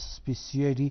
SSP CID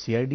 CID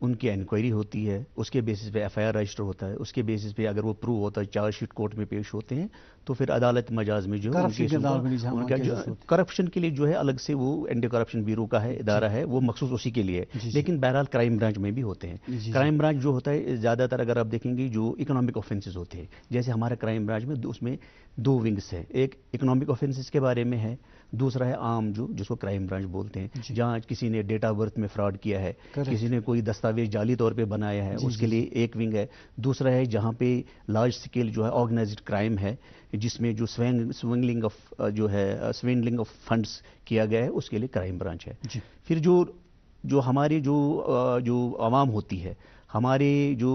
ان کی inquiry ہوتی ہے, اس کے بیسس پہ ایف آئی آر رجسٹر ہوتا ہے, اس کے بیسس پہ اگر وہ پروو ہوتا ہے, چارج شیٹ کورٹ میں پیش ہوتے ہیں, تو پھر عدالت مجاز میں جو کرپشن کے لیے جو ہے الگ سے وہ اینٹی کرپشن بیورو کا ہے ادارہ ہے, وہ مخصوص اسی کے لیے, لیکن بہرحال کرائم برانچ میں بھی ہوتے ہیں. کرائم برانچ جو ہوتا ہے زیادہ تر اگر آپ دیکھیں گے جو اکنامک آفینسز ہوتے ہیں, جیسے ہمارا کرائم برانچ میں اس میں 2 ونگس ہیں, ایک اکنامک آفینسز کے بارے میں ہے, دوسرا ہے عام جو جس کو کرائم برانچ بولتے ہیں, جہاں کسی نے ڈیٹ آف برتھ میں فراڈ کیا ہے, کسی نے کوئی دستاویز جعلی طور پہ بنایا ہے, اس کے لیے ایک ونگ ہے. دوسرا ہے جہاں پہ لارج اسکیل جو ہے آرگنائزڈ کرائم ہے, جس میں جو سوینڈلنگ آف فنڈس کیا گیا ہے, اس کے لیے کرائم برانچ ہے. پھر جو ہمارے جو عوام ہوتی ہے, ہمارے جو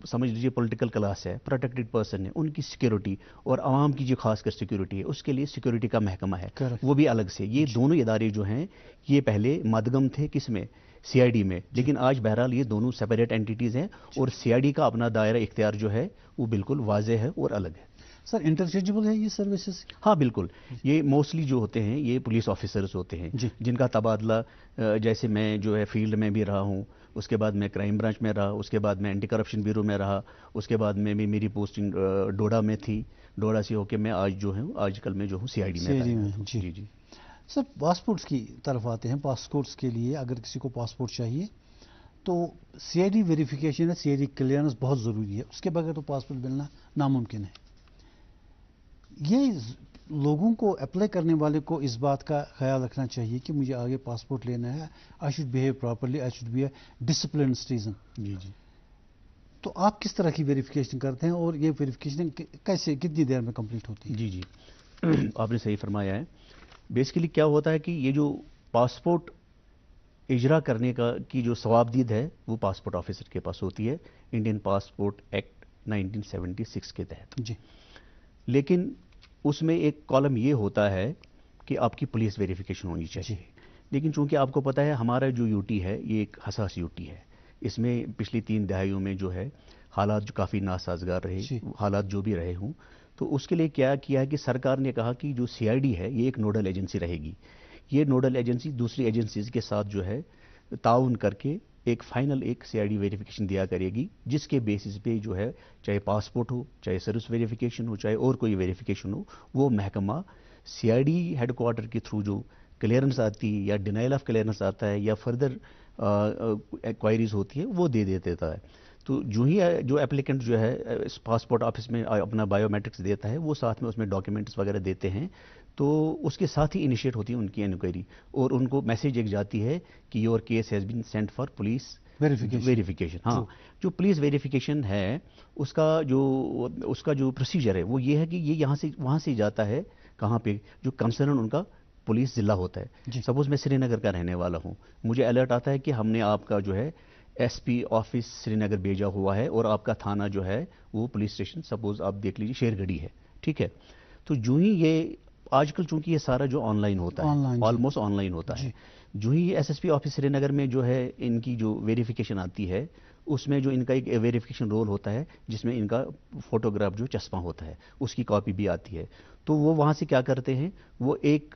سمجھ لیجیے پولیٹیکل کلاس ہے, پروٹیکٹڈ پرسن ہے, ان کی سیکیورٹی اور عوام کی جو خاص کر سیکیورٹی ہے, اس کے لیے سیکیورٹی کا محکمہ ہے, وہ بھی الگ سے. یہ دونوں ادارے جو ہیں یہ پہلے مدغم تھے کس میں, سی آئی ڈی میں, لیکن آج بہرحال یہ دونوں سیپریٹ اینٹیٹیز ہیں, اور سی آئی ڈی کا اپنا دائرہ اختیار جو ہے وہ بالکل واضح ہے اور الگ ہے. سر انٹرچینجبل ہے یہ سروسز؟ ہاں بالکل, یہ موسٹلی جو ہوتے ہیں یہ پولیس آفیسرز ہوتے ہیں, جن کا تبادلہ, جیسے میں جو ہے فیلڈ میں بھی رہا ہوں, اس کے بعد میں کرائم برانچ میں رہا, اس کے بعد میں اینٹی کرپشن بیورو میں رہا, اس کے بعد میں بھی میری پوسٹنگ ڈوڈا میں تھی, ڈوڈا سے ہو کے میں آج جو ہوں, آج کل میں جو ہوں سی آئی ڈی میں. جی سر, پاسپورٹس کی طرف آتے ہیں. پاسپورٹس کے لیے اگر کسی کو پاسپورٹ چاہیے تو سی آئی ڈی ویریفیکیشن ہے, سی آئی ڈی کلیئرنس بہت ضروری ہے, اس کے بغیر تو پاسپورٹ ملنا ناممکن ہے. یہ لوگوں کو اپلائی کرنے والے کو اس بات کا خیال رکھنا چاہیے کہ مجھے آگے پاسپورٹ لینا ہے, I should behave properly, I should be a disciplined citizen. تو آپ کس طرح کی ویریفیکیشن کرتے ہیں, اور یہ ویریفیکیشن کیسے, کتنی دیر میں کمپلیٹ ہوتی ہے؟ جی آپ نے صحیح فرمایا ہے. بیسیکلی کیا ہوتا ہے کہ یہ جو پاسپورٹ اجرا کرنے کی جو ثوابدید ہے وہ پاسپورٹ آفیسر کے پاس ہوتی ہے, انڈین پاسپورٹ ایکٹ 1976 کے تحت. لیکن اس میں ایک کالم یہ ہوتا ہے کہ آپ کی پولیس ویریفیکیشن ہونی چاہیے. لیکن چونکہ آپ کو پتہ ہے ہمارا جو یو ٹی ہے یہ ایک حساس یو ٹی ہے, اس میں پچھلی 3 دہائیوں میں جو ہے حالات جو کافی ناسازگار رہے, حالات جو بھی رہے ہوں, تو اس کے لیے کیا کیا ہے کہ سرکار نے کہا کہ جو سی آئی ڈی ہے یہ ایک نوڈل ایجنسی رہے گی. یہ نوڈل ایجنسی دوسری ایجنسیز کے ساتھ جو ہے تعاون کر کے ایک فائنل ایک سی آئی ڈی ویریفیکیشن دیا کرے گی, جس کے بیسس پہ جو ہے چاہے پاسپورٹ ہو, چاہے سروس ویریفیکیشن ہو, چاہے اور کوئی ویریفیکیشن ہو, وہ محکمہ سی آئی ڈی ہیڈ کوارٹر کے تھرو جو کلیئرنس آتی ہے یا ڈینائل آف کلیئرنس آتا ہے یا فردر انکوائریز ہوتی ہے وہ دے دیتا ہے. تو جو ہی جو اپلیکنٹ جو ہے اس پاسپورٹ آفس میں اپنا بایو میٹرکس دیتا ہے, وہ ساتھ میں اس میں ڈاکیومنٹس وغیرہ دیتے ہیں, تو اس کے ساتھ ہی انیشیٹ ہوتی ہے ان کی انکوائری, اور ان کو میسیج ایک جاتی ہے کہ your case has been sent for police verification. ہاں, جو پولیس ویریفیکیشن ہے اس کا جو پروسیجر ہے وہ یہ ہے کہ یہ یہاں سے وہاں سے جاتا ہے, کہاں پہ جو کنسرن ان کا پولیس ضلع ہوتا ہے. سپوز میں سری نگر کا رہنے والا ہوں, مجھے الرٹ آتا ہے کہ ہم نے آپ کا جو ہے ایس پی آفس سری نگر بھیجا ہوا ہے, اور آپ کا تھانہ جو ہے وہ پولیس اسٹیشن سپوز آپ دیکھ لیجیے شیر گڑھی ہے, ٹھیک ہے. تو جو ہی یہ آج کل چونکہ یہ سارا جو آن لائن ہوتا ہے, آلموسٹ آن لائن ہوتا ہے, جو ہی ایس ایس پی آفس سری نگر میں جو ہے ان کی جو ویریفیکیشن آتی ہے, اس میں جو ان کا ایک ویریفیکیشن رول ہوتا ہے جس میں ان کا فوٹوگراف جو چسپاں ہوتا ہے اس کی کاپی بھی آتی ہے. تو وہ وہاں سے کیا کرتے ہیں, وہ ایک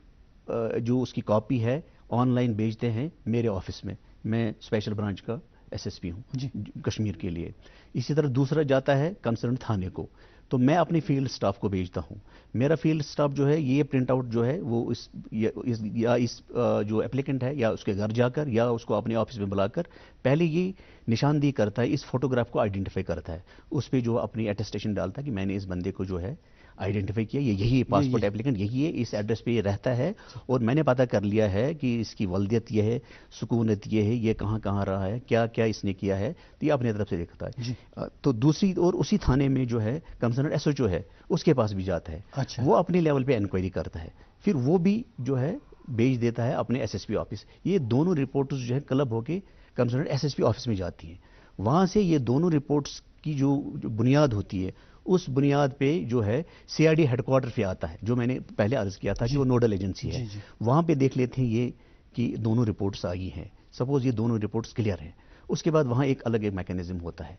جو اس کی کاپی ہے آن لائن بھیجتے ہیں میرے آفس میں. میں اسپیشل برانچ کا ایس ایس پی ہوں کشمیر کے لیے. اسی طرح دوسرا جاتا ہے کنسرن تھانے کو, تو میں اپنی فیلڈ سٹاف کو بھیجتا ہوں. میرا فیلڈ سٹاف جو ہے یہ پرنٹ آؤٹ جو ہے وہ اس جو اپلیکنٹ ہے یا اس کے گھر جا کر یا اس کو اپنے آفس میں بلا کر پہلے یہ نشاندہی کرتا ہے, اس فوٹوگراف کو آئیڈینٹیفائی کرتا ہے, اس پہ جو اپنی اٹیسٹیشن ڈالتا ہے کہ میں نے اس بندے کو جو ہے آئیڈینٹیفائی کیا, یہی پاسپورٹ اپلیکنٹ یہی ہے, اس ایڈریس پہ یہ رہتا ہے, اور میں نے پتہ کر لیا ہے کہ اس کی ولدیت یہ ہے, سکونت یہ ہے, یہ کہاں کہاں رہا ہے, کیا کیا اس نے کیا ہے, تو یہ اپنے طرف سے دیکھتا ہے. تو دوسری اور اسی تھانے میں جو ہے کنسرن ایس ایچ او ہے اس کے پاس بھی جاتا ہے, وہ اپنے لیول پہ انکوائری کرتا ہے, پھر وہ بھی جو ہے بھیج دیتا ہے اپنے ایس ایس پی آفس. یہ دونوں رپورٹس جو ہے کلب ہو کے concern S S P office میں جاتی ہیں. وہاں سے یہ دونوں رپورٹس کی جو بنیاد ہوتی ہے اس بنیاد پہ جو ہے سی آئی ڈی ہیڈ کوارٹر پہ آتا ہے, جو میں نے پہلے عرض کیا تھا کہ وہ نوڈل ایجنسی ہے. وہاں پہ دیکھ لیتے ہیں یہ کہ دونوں رپورٹس آئی ہیں, سپوز یہ دونوں رپورٹس کلیئر ہیں. اس کے بعد وہاں ایک الگ ایک میکینزم ہوتا ہے.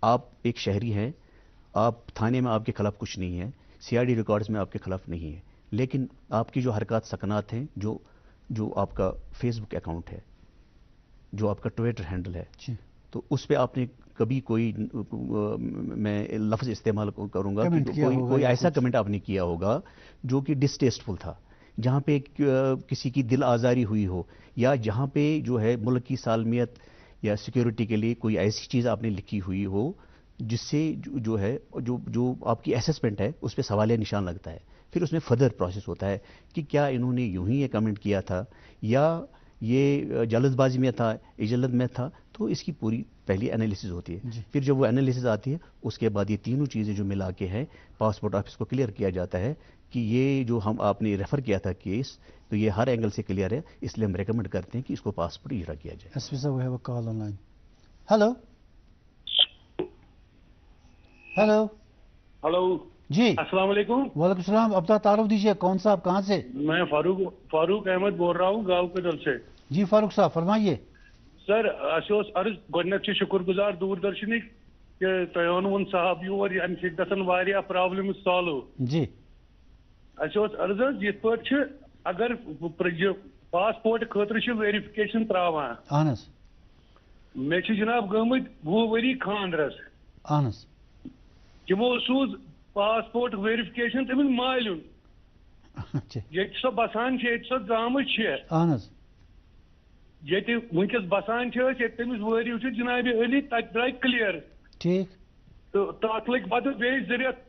آپ ایک شہری ہیں, آپ تھانے میں آپ کے خلاف کچھ نہیں ہے, سی آئی ڈی ریکارڈز میں آپ کے خلاف نہیں ہے, لیکن آپ کی جو حرکات سکنات ہیں, جو آپ کا فیس بک اکاؤنٹ ہے, جو آپ کا ٹویٹر ہینڈل ہے جی تو اس پہ آپ نے کبھی کوئی میں لفظ استعمال کروں گا کمنٹ کہ کیا ہوگا کوئی یا ایسا کچھ؟ کمنٹ آپ نے کیا ہوگا جو کہ ڈسٹیسٹفل تھا، جہاں پہ کسی کی دل آزاری ہوئی ہو، یا جہاں پہ جو ہے ملک کی سالمیت یا سیکیورٹی کے لیے کوئی ایسی چیز آپ نے لکھی ہوئی ہو جس سے جو ہے جو آپ کی اسیسمنٹ ہے اس پہ سوالیہ نشان لگتا ہے. پھر اس میں فردر پروسیس ہوتا ہے کہ کیا انہوں نے یوں ہی یہ کمنٹ کیا تھا یا یہ جلد بازی میں تھا، اجلت میں تھا. تو اس کی پوری پہلی انالیسز ہوتی ہے. جی پھر جب وہ انالیسز آتی ہے اس کے بعد یہ تینوں چیزیں جو ملا کے ہیں پاسپورٹ آفس کو کلیئر کیا جاتا ہے کہ یہ جو آپ نے ریفر کیا تھا کیس تو یہ ہر اینگل سے کلیئر ہے، اس لیے ہم ریکمنڈ کرتے ہیں کہ اس کو پاسپورٹ اجرا کیا جائے. ایس پی صاحب we have a call online. Hello hello hello جی السلام علیکم. وعلیکم السلام. اپنا تعارف دیجیے، کون صاحب کہاں سے؟ میں فاروق احمد بول رہا ہوں گاؤں کدل سے. جی فاروق صاحب فرمائیے. سر اس عرض گۄڈنیتھ چھِ شکر گزار دوردرشنٕکۍ کہ تۄہہِ اوٚنوُن صاحب یور امہِ سۭتۍ گژھن واریاہ پرابلمز سالو. جی اسہِ اوس عرض حظ یِتھ پٲٹھۍ چھِ اگر یہِ پاسپورٹ خٲطرٕ چھِ ویرِفِکیشن تراوان. اہن حظ مےٚ چھِ جناب گٔمٕتۍ 20 ؤری خاندرس. اہن حظ تِمو سوٗز پاسپورٹ ویرِفِکیشن تٔمِس مالِیُن. اچھا ییٚتہِ سۄ بسان چھِ ییٚتہِ سۄ درٛامٕژ چھےٚ اہن حظ ییٚتہِ وٕنکیٚس بسان چھِ أسۍ ییٚتہِ تٔمِس وٲرِو چھِ جنابِ علی تَتہِ درٛاے کٕلیر. ٹھیک تہٕ تَتھ لٔگۍ پتہٕ بیٚیہِ 2 رٮ۪تھ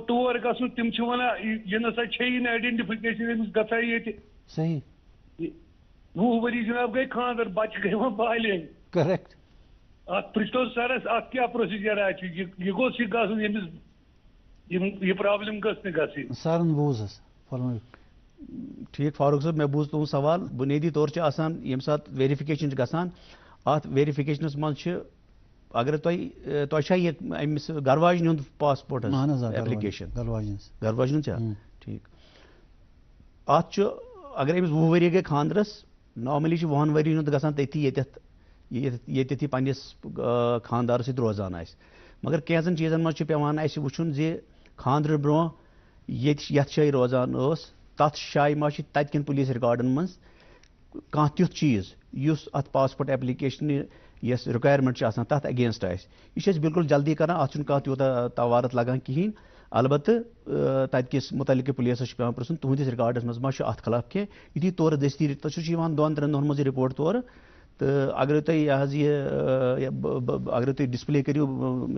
تور گژھُن. تِم چھِ ونان یہِ نسا چھے یہِ نہٕ آیڈینٹِفِکیشن أمِس گژھان ییٚتہِ. صحیح 20 ؤری جناب گٔے خاندر بچہِ گٔے وۄنۍ بالینٛگ. کریکٹ. اتھ پرٛژھتو سرس اتھ کیٛاہ پروسیجر چھُ یہِ گوٚژھ یہِ گژھُن ییٚمِس یہِ پرابلم گٔژھ نہٕ گژھٕنۍ. سارن بوز حظ فرمٲیو. ٹھیک فاروق صٲب مےٚ بوٗز تُہُنٛد سوال. بُنیٲدی طور چھِ آسان ییٚمہِ ساتہٕ ویرِفِکیشن چھِ گژھان اتھ ویرِفِکیشنس منٛز چھِ اگر تۄہہِ چھا یہِ أمِس گرواجنہِ ہُنٛد پاسپورٹ حظ اہن حظ ایپلِکیشن گلواجنس گرواجنہِ چھا ٹھیک. اتھ چھُ اگر أمِس 20 ؤری گٔے خاندرس نارملی چھُ 20 ؤری ہُنٛد گژھان تٔتھی ییٚتٮ۪تھ یہِ پننِس خاندارس سۭتۍ روزان آسہِ. مگر کینٛژن چیٖزن منٛز چھُ پیٚوان اَسہِ وٕچھُن زِ خاندرٕ برونٛہہ یتھ جایہِ روزان ٲس تتھ جایہِ ما چھِ تتہِ کٮ۪ن پُلیٖس رِکاڈن منٛز کانٛہہ تیُتھ چیٖز یُس اتھ پاسپورٹ ایپلِکیشنہِ یۄس رِکوایرمنٹ چھِ آسان تتھ اگینسٹ آسہِ. یہِ چھِ أسۍ بالکل جلدی کران، اتھ چھُنہٕ کانٛہہ تیوٗتاہ توارت لگان کِہیٖنۍ. البتہٕ تتہِ کِس مُتعلقہٕ پُلیٖسس چھُ پیٚوان پرٛژھُن تُہنٛدِس رِکاڈس منٛز ما چھُ اتھ خلاف کینٛہہ. یُتھُے تورٕ دٔستی سُہ چھُ یِوان 2-3 دۄہن منٛز یہِ رِپورٹ تورٕ. تہٕ اگر تُہۍ یہِ حظ اگر تُہۍ ڈسپلے کٔرِو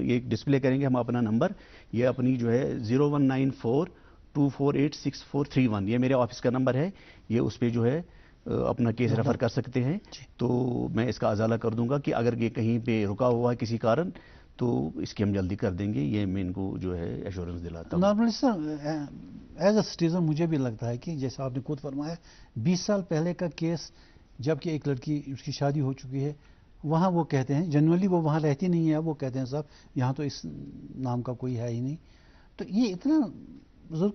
یہ ڈسپلے کریں گے ہم اپنا نمبر، یہ اپنی جو ہے 019424864331 یہ میرے آفس کا نمبر ہے. یہ اس پہ جو ہے اپنا کیس ریفر کر سکتے ہیں. تو میں اس کا ازالہ کر دوں گا کہ اگر یہ کہیں پہ رکا ہوا ہے کسی کارن تو اس کی ہم جلدی کر دیں گے. یہ میں ان کو جو ہے ایشورنس دلاتا ہوں. Normally sir as a citizen مجھے بھی لگتا ہے کہ جیسا آپ نے خود فرمایا 20 سال پہلے کا کیس جبکہ ایک لڑکی اس کی شادی ہو چکی ہے وہاں وہ کہتے ہیں جنرلی وہ وہاں رہتی نہیں ہے. وہ کہتے ہیں صاحب یہاں تو اس نام کا کوئی ہے ہی نہیں. تو یہ اتنا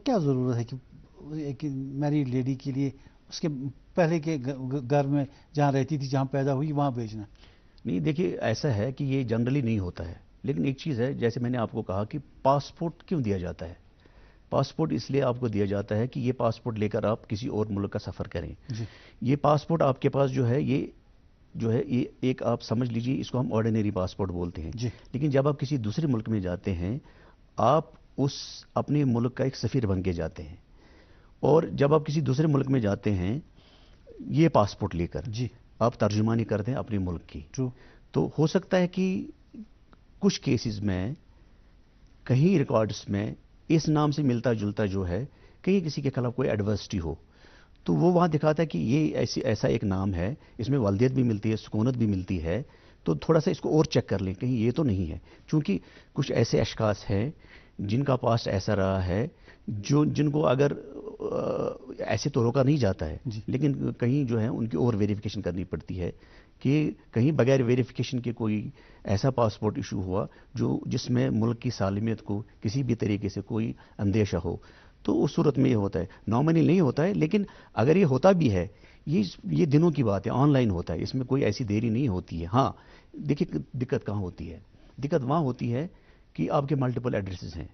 کیا ضرورت ہے کہ ایک میریڈ لیڈی کے لیے اس کے پہلے کے گھر میں جہاں رہتی تھی جہاں پیدا ہوئی وہاں بھیجنا؟ نہیں دیکھیے ایسا ہے کہ یہ جنرلی نہیں ہوتا ہے. لیکن ایک چیز ہے جیسے میں نے آپ کو کہا کہ پاسپورٹ کیوں دیا جاتا ہے. پاسپورٹ اس لیے آپ کو دیا جاتا ہے کہ یہ پاسپورٹ لے کر آپ کسی اور ملک کا سفر کریں. یہ پاسپورٹ آپ کے پاس جو ہے یہ ایک آپ سمجھ لیجیے اس کو ہم آرڈینری پاسپورٹ بولتے ہیں. لیکن جب آپ کسی دوسرے ملک میں جاتے ہیں آپ اس اپنے ملک کا ایک سفیر بن کے جاتے ہیں. اور جب آپ کسی دوسرے ملک میں جاتے ہیں یہ پاسپورٹ لے کر آپ ترجمانی کرتے ہیں اپنے ملک کی. تو ہو سکتا ہے کہ کچھ کیسز میں کہیں ریکارڈز میں اس نام سے ملتا جلتا جو ہے کہیں کسی کے خلاف کوئی ایڈورسٹی ہو تو وہ وہاں دکھاتا ہے کہ یہ ایسا ایک نام ہے اس میں والدیت بھی ملتی ہے سکونت بھی ملتی ہے. تو تھوڑا سا اس کو اور چیک کر لیں کہیں یہ تو نہیں ہے. چونکہ کچھ ایسے اشخاص ہیں جن کا پاسٹ ایسا رہا ہے جن کو اگر ایسے تو روکا نہیں جاتا ہے لیکن کہیں جو ہے ان کی اور ویریفیکیشن کرنی پڑتی ہے کہ کہیں بغیر ویریفیکیشن کے کوئی ایسا پاسپورٹ ایشو ہوا جس میں ملک کی سالمیت کو کسی بھی طریقے سے کوئی اندیشہ ہو. تو اس صورت میں یہ ہوتا ہے. نارملی نہیں ہوتا ہے لیکن اگر یہ ہوتا بھی ہے یہ دنوں کی بات ہے. آن لائن ہوتا ہے اس میں کوئی ایسی دیری نہیں ہوتی ہے. ہاں دیکھیے دقت کہاں ہوتی ہے. دقت وہاں ہوتی ہے کہ آپ کے ملٹیپل ایڈریسز ہیں.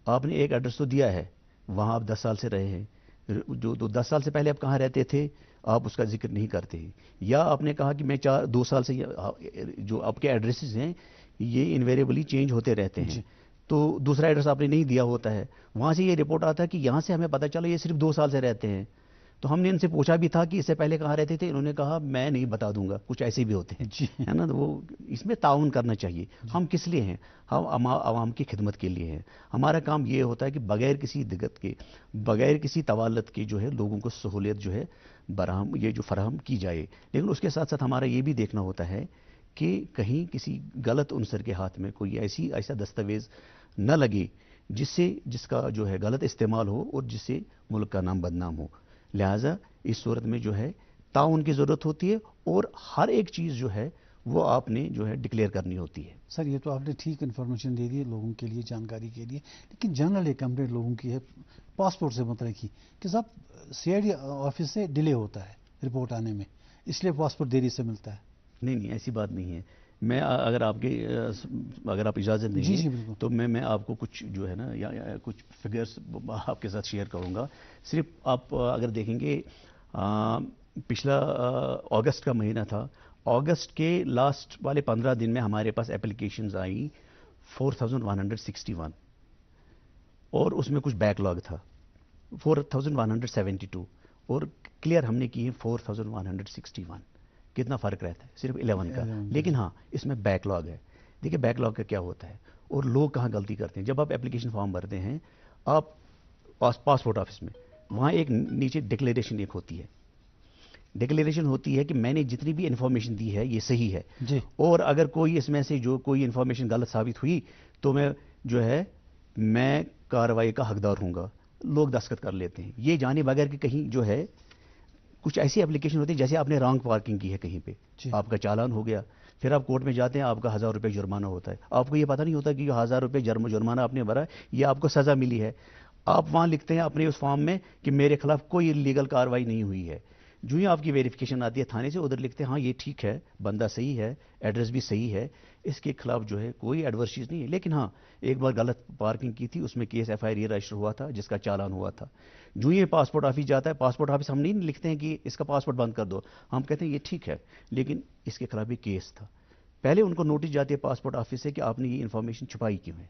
آپ نے ایک ایڈریس تو دیا ہے وہاں آپ 10 سال سے رہے ہیں. جو 10 سال سے پہلے آپ کہاں رہتے تھے آپ اس کا ذکر نہیں کرتے ہیں. یا آپ نے کہا کہ میں 2 سال سے جو آپ کے ایڈریسز ہیں یہ انویریبلی چینج ہوتے رہتے ہیں, تو دوسرا ایڈریس آپ نے نہیں دیا ہوتا ہے, وہاں سے یہ رپورٹ آتا ہے کہ یہاں سے ہمیں پتہ چلا یہ صرف 2 سال سے رہتے ہیں. تو ہم نے ان سے پوچھا بھی تھا کہ اس سے پہلے کہاں رہتے تھے, انہوں نے کہا میں نہیں بتا دوں گا, کچھ ایسے بھی ہوتے ہیں, ہے نا. وہ اس میں تعاون کرنا چاہیے. ہم کس لیے ہیں؟ ہم عوام کی خدمت کے لیے ہیں. ہمارا کام یہ ہوتا ہے کہ بغیر کسی دقت کے, بغیر کسی طوالت کے جو ہے لوگوں کو سہولیت جو ہے فراہم کی جائے. لیکن اس کے ساتھ ساتھ ہمارا یہ بھی دیکھنا ہوتا ہے کہ کہیں کسی غلط عنصر کے ہاتھ میں کوئی ایسا دستاویز نہ لگے جس کا جو ہے غلط استعمال ہو اور جس سے ملک کا نام بدنام ہو. لہٰذا اس صورت میں جو ہے تعاون کی ضرورت ہوتی ہے, اور ہر ایک چیز جو ہے وہ آپ نے جو ہے ڈکلیئر کرنی ہوتی ہے. سر یہ تو آپ نے ٹھیک انفارمیشن دے دی لوگوں کے لیے, جانکاری کے لیے, لیکن جنرل ایک کمپلینٹ لوگوں کی ہے پاسپورٹ سے متعلق کہ صاحب CID آفس سے ڈیلے ہوتا ہے رپورٹ آنے میں, اس لیے پاسپورٹ دیری سے ملتا ہے. نہیں, ایسی بات نہیں ہے. میں اگر آپ اجازت دیں گے تو میں آپ کو کچھ جو ہے نا یا کچھ فگرز آپ کے ساتھ شیئر کروں گا. صرف آپ اگر دیکھیں گے پچھلا اگست کا مہینہ تھا, اگست کے لاسٹ والے 15 دن میں ہمارے پاس اپلیکیشنز آئیں 4161, اور اس میں کچھ بیک لاگ تھا 4172, اور کلیئر ہم نے کی ہے 4161. کتنا فرق رہتا ہے؟ صرف 11 کا. لیکن ہاں اس میں بیک لاگ ہے. دیکھیں بیک لاگ کا کیا ہوتا ہے اور لوگ کہاں غلطی کرتے ہیں. جب آپ اپلیکیشن فارم بھرتے ہیں آپ پاسپورٹ آفس میں, وہاں ایک نیچے ڈکلیریشن ایک ہوتی ہے. ڈکلیریشن ہوتی ہے کہ میں نے جتنی بھی انفارمیشن دی ہے یہ صحیح ہے, اور اگر کوئی اس میں سے جو کوئی انفارمیشن غلط ثابت ہوئی تو میں کارروائی کا حقدار ہوں گا. لوگ دستخط کر لیتے ہیں یہ جانے بغیر کہ کہیں جو ہے کچھ ایسی اپلیکیشن ہوتی ہے جیسے آپ نے رانگ پارکنگ کی ہے کہیں پہ, آپ کا چالان ہو گیا, پھر آپ کورٹ میں جاتے ہیں, آپ کا 1000 روپے جرمانہ ہوتا ہے. آپ کو یہ پتہ نہیں ہوتا کہ یہ 1000 روپے جرمانہ آپ نے بھرا یہ آپ کو سزا ملی ہے. آپ وہاں لکھتے ہیں اپنے اس فارم میں کہ میرے خلاف کوئی لیگل کارروائی نہیں ہوئی ہے. جو ہی آپ کی ویریفیکیشن آتی ہے تھانے سے, ادھر لکھتے ہیں ہاں یہ ٹھیک ہے, بندہ صحیح ہے, ایڈریس بھی صحیح ہے, اس کے خلاف جو ہے کوئی ایڈورس چیز نہیں ہے. لیکن ہاں ایک بار غلط پارکنگ کی تھی, اس میں کیس FIR یہ رجسٹر ہوا تھا جس کا چالان ہوا تھا. جو یہ پاسپورٹ آفس جاتا ہے, پاسپورٹ آفس ہم نہیں لکھتے ہیں کہ اس کا پاسپورٹ بند کر دو, ہم کہتے ہیں یہ ٹھیک ہے لیکن اس کے خلاف بھی کیس تھا. پہلے ان کو نوٹس جاتی ہے پاسپورٹ آفس سے کہ آپ نے یہ انفارمیشن چھپائی کیوں ہے,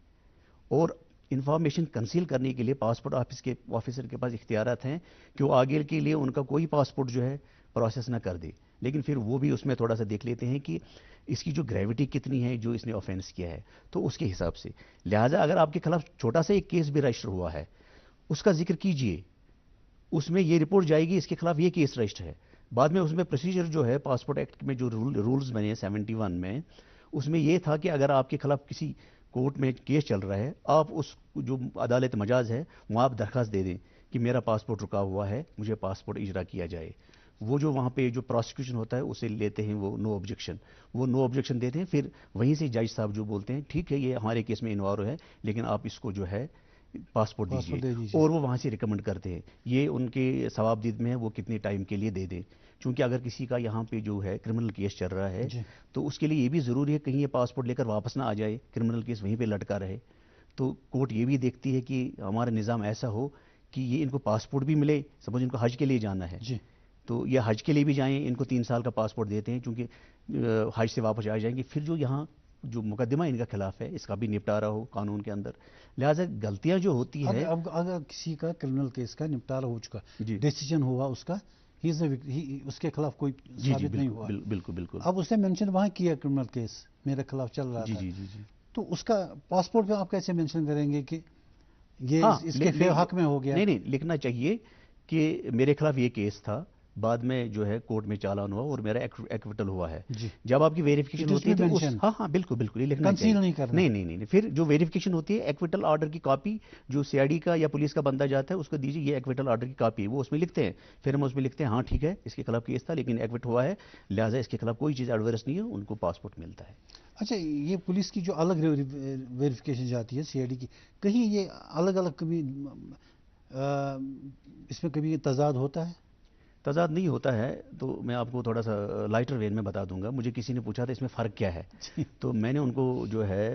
اور انفارمیشن کنسیل کرنے کے لیے پاسپورٹ آفس کے آفیسر کے پاس اختیارات ہیں کہ وہ آگے کے لیے ان کا کوئی پاسپورٹ جو ہے پروسیس نہ کر دے. لیکن پھر وہ بھی اس میں تھوڑا سا دیکھ لیتے ہیں کہ اس کی جو گریوٹی کتنی ہے جو اس نے آفینس کیا ہے, تو اس کے حساب سے. لہٰذا اگر آپ کے خلاف چھوٹا سا ایک کیس بھی رجسٹر ہوا ہے اس کا ذکر کیجئے, اس میں یہ رپورٹ جائے گی اس کے خلاف یہ کیس رجسٹر ہے. بعد میں اس میں پروسیجر جو ہے پاسپورٹ ایکٹ میں جو رولز بنے ہیں 71 میں, اس میں یہ تھا کہ اگر آپ کے خلاف کسی کورٹ میں کیس چل رہا ہے, آپ اس جو عدالت مجاز ہے وہاں آپ درخواست دے دیں کہ میرا پاسپورٹ رکا ہوا ہے, مجھے پاسپورٹ اجرا کیا جائے. وہ جو وہاں پہ جو پروسیکیوشن ہوتا ہے اسے لیتے ہیں وہ نو آبجیکشن دیتے ہیں. پھر وہیں سے جج صاحب جو بولتے ہیں ٹھیک ہے یہ ہمارے کیس میں انوالو ہے لیکن آپ اس کو جو ہے پاسپورٹ دیجیے, اور وہ وہاں سے ریکمنڈ کرتے ہیں. یہ ان کے ثوابدید میں ہے وہ کتنے ٹائم کے لیے دے دیں, چونکہ اگر کسی کا یہاں پہ جو ہے کرمنل کیس چل رہا ہے تو اس کے لیے یہ بھی ضروری ہے کہیں یہ پاسپورٹ لے کر واپس نہ آ جائے, کرمنل کیس وہیں پہ لٹکا رہے. تو کورٹ یہ بھی دیکھتی ہے کہ ہمارا نظام ایسا ہو کہ یہ ان کو پاسپورٹ بھی ملے. سپوز ان کو حج کے لیے جانا ہے تو یہ حج کے لیے بھی جائیں, ان کو 3 سال کا پاسپورٹ دیتے ہیں چونکہ حج سے واپس آ جائیں گے. پھر جو یہاں جو مقدمہ ان کا خلاف ہے اس کا بھی نپٹارہ ہو قانون کے اندر. لہٰذا غلطیاں جو ہوتی ہے اگر کسی کا کرمنل کیس کا نپٹارہ ہو چکا, ڈیسیجن ہوا اس کا, اس کے خلاف کوئی ثابت نہیں ہوا, بالکل اب اس نے مینشن وہاں کیا کرمنل کیس میرے خلاف چل رہا تھا, تو اس کا پاسپورٹ پہ آپ کیسے مینشن کریں گے کہ یہ اس کے حق میں ہو گیا؟ نہیں, لکھنا چاہیے کہ میرے خلاف یہ کیس تھا, بعد میں جو ہے کورٹ میں چالان ہوا اور میرا ایکویٹل ہوا ہے. جب آپ کی ویریفیکیشن ہوتی ہے ہاں بالکل یہ لکھنا چاہیے. نہیں, پھر جو ویریفیکیشن ہوتی ہے ایکویٹل آرڈر کی کاپی جو CID کا یا پولیس کا بندہ جاتا ہے اس کو دیجیے یہ ایکویٹل آرڈر کی کاپی, وہ اس میں لکھتے ہیں. پھر ہم اس میں لکھتے ہیں ہاں ٹھیک ہے اس کے خلاف کیس تھا لیکن ایکویٹ ہوا ہے, لہٰذا اس کے خلاف کوئی چیز ایڈورس نہیں ہے, ان کو پاسپورٹ ملتا ہے. اچھا, یہ پولیس کی جو الگ ویریفیکیشن جاتی ہے CID کی, کہیں یہ الگ کبھی اس میں کبھی تضاد ہوتا ہے؟ تضاد نہیں ہوتا ہے, تو میں آپ کو تھوڑا سا لائٹر وین میں بتا دوں گا. مجھے کسی نے پوچھا تھا اس میں فرق کیا ہے, تو میں نے ان کو جو ہے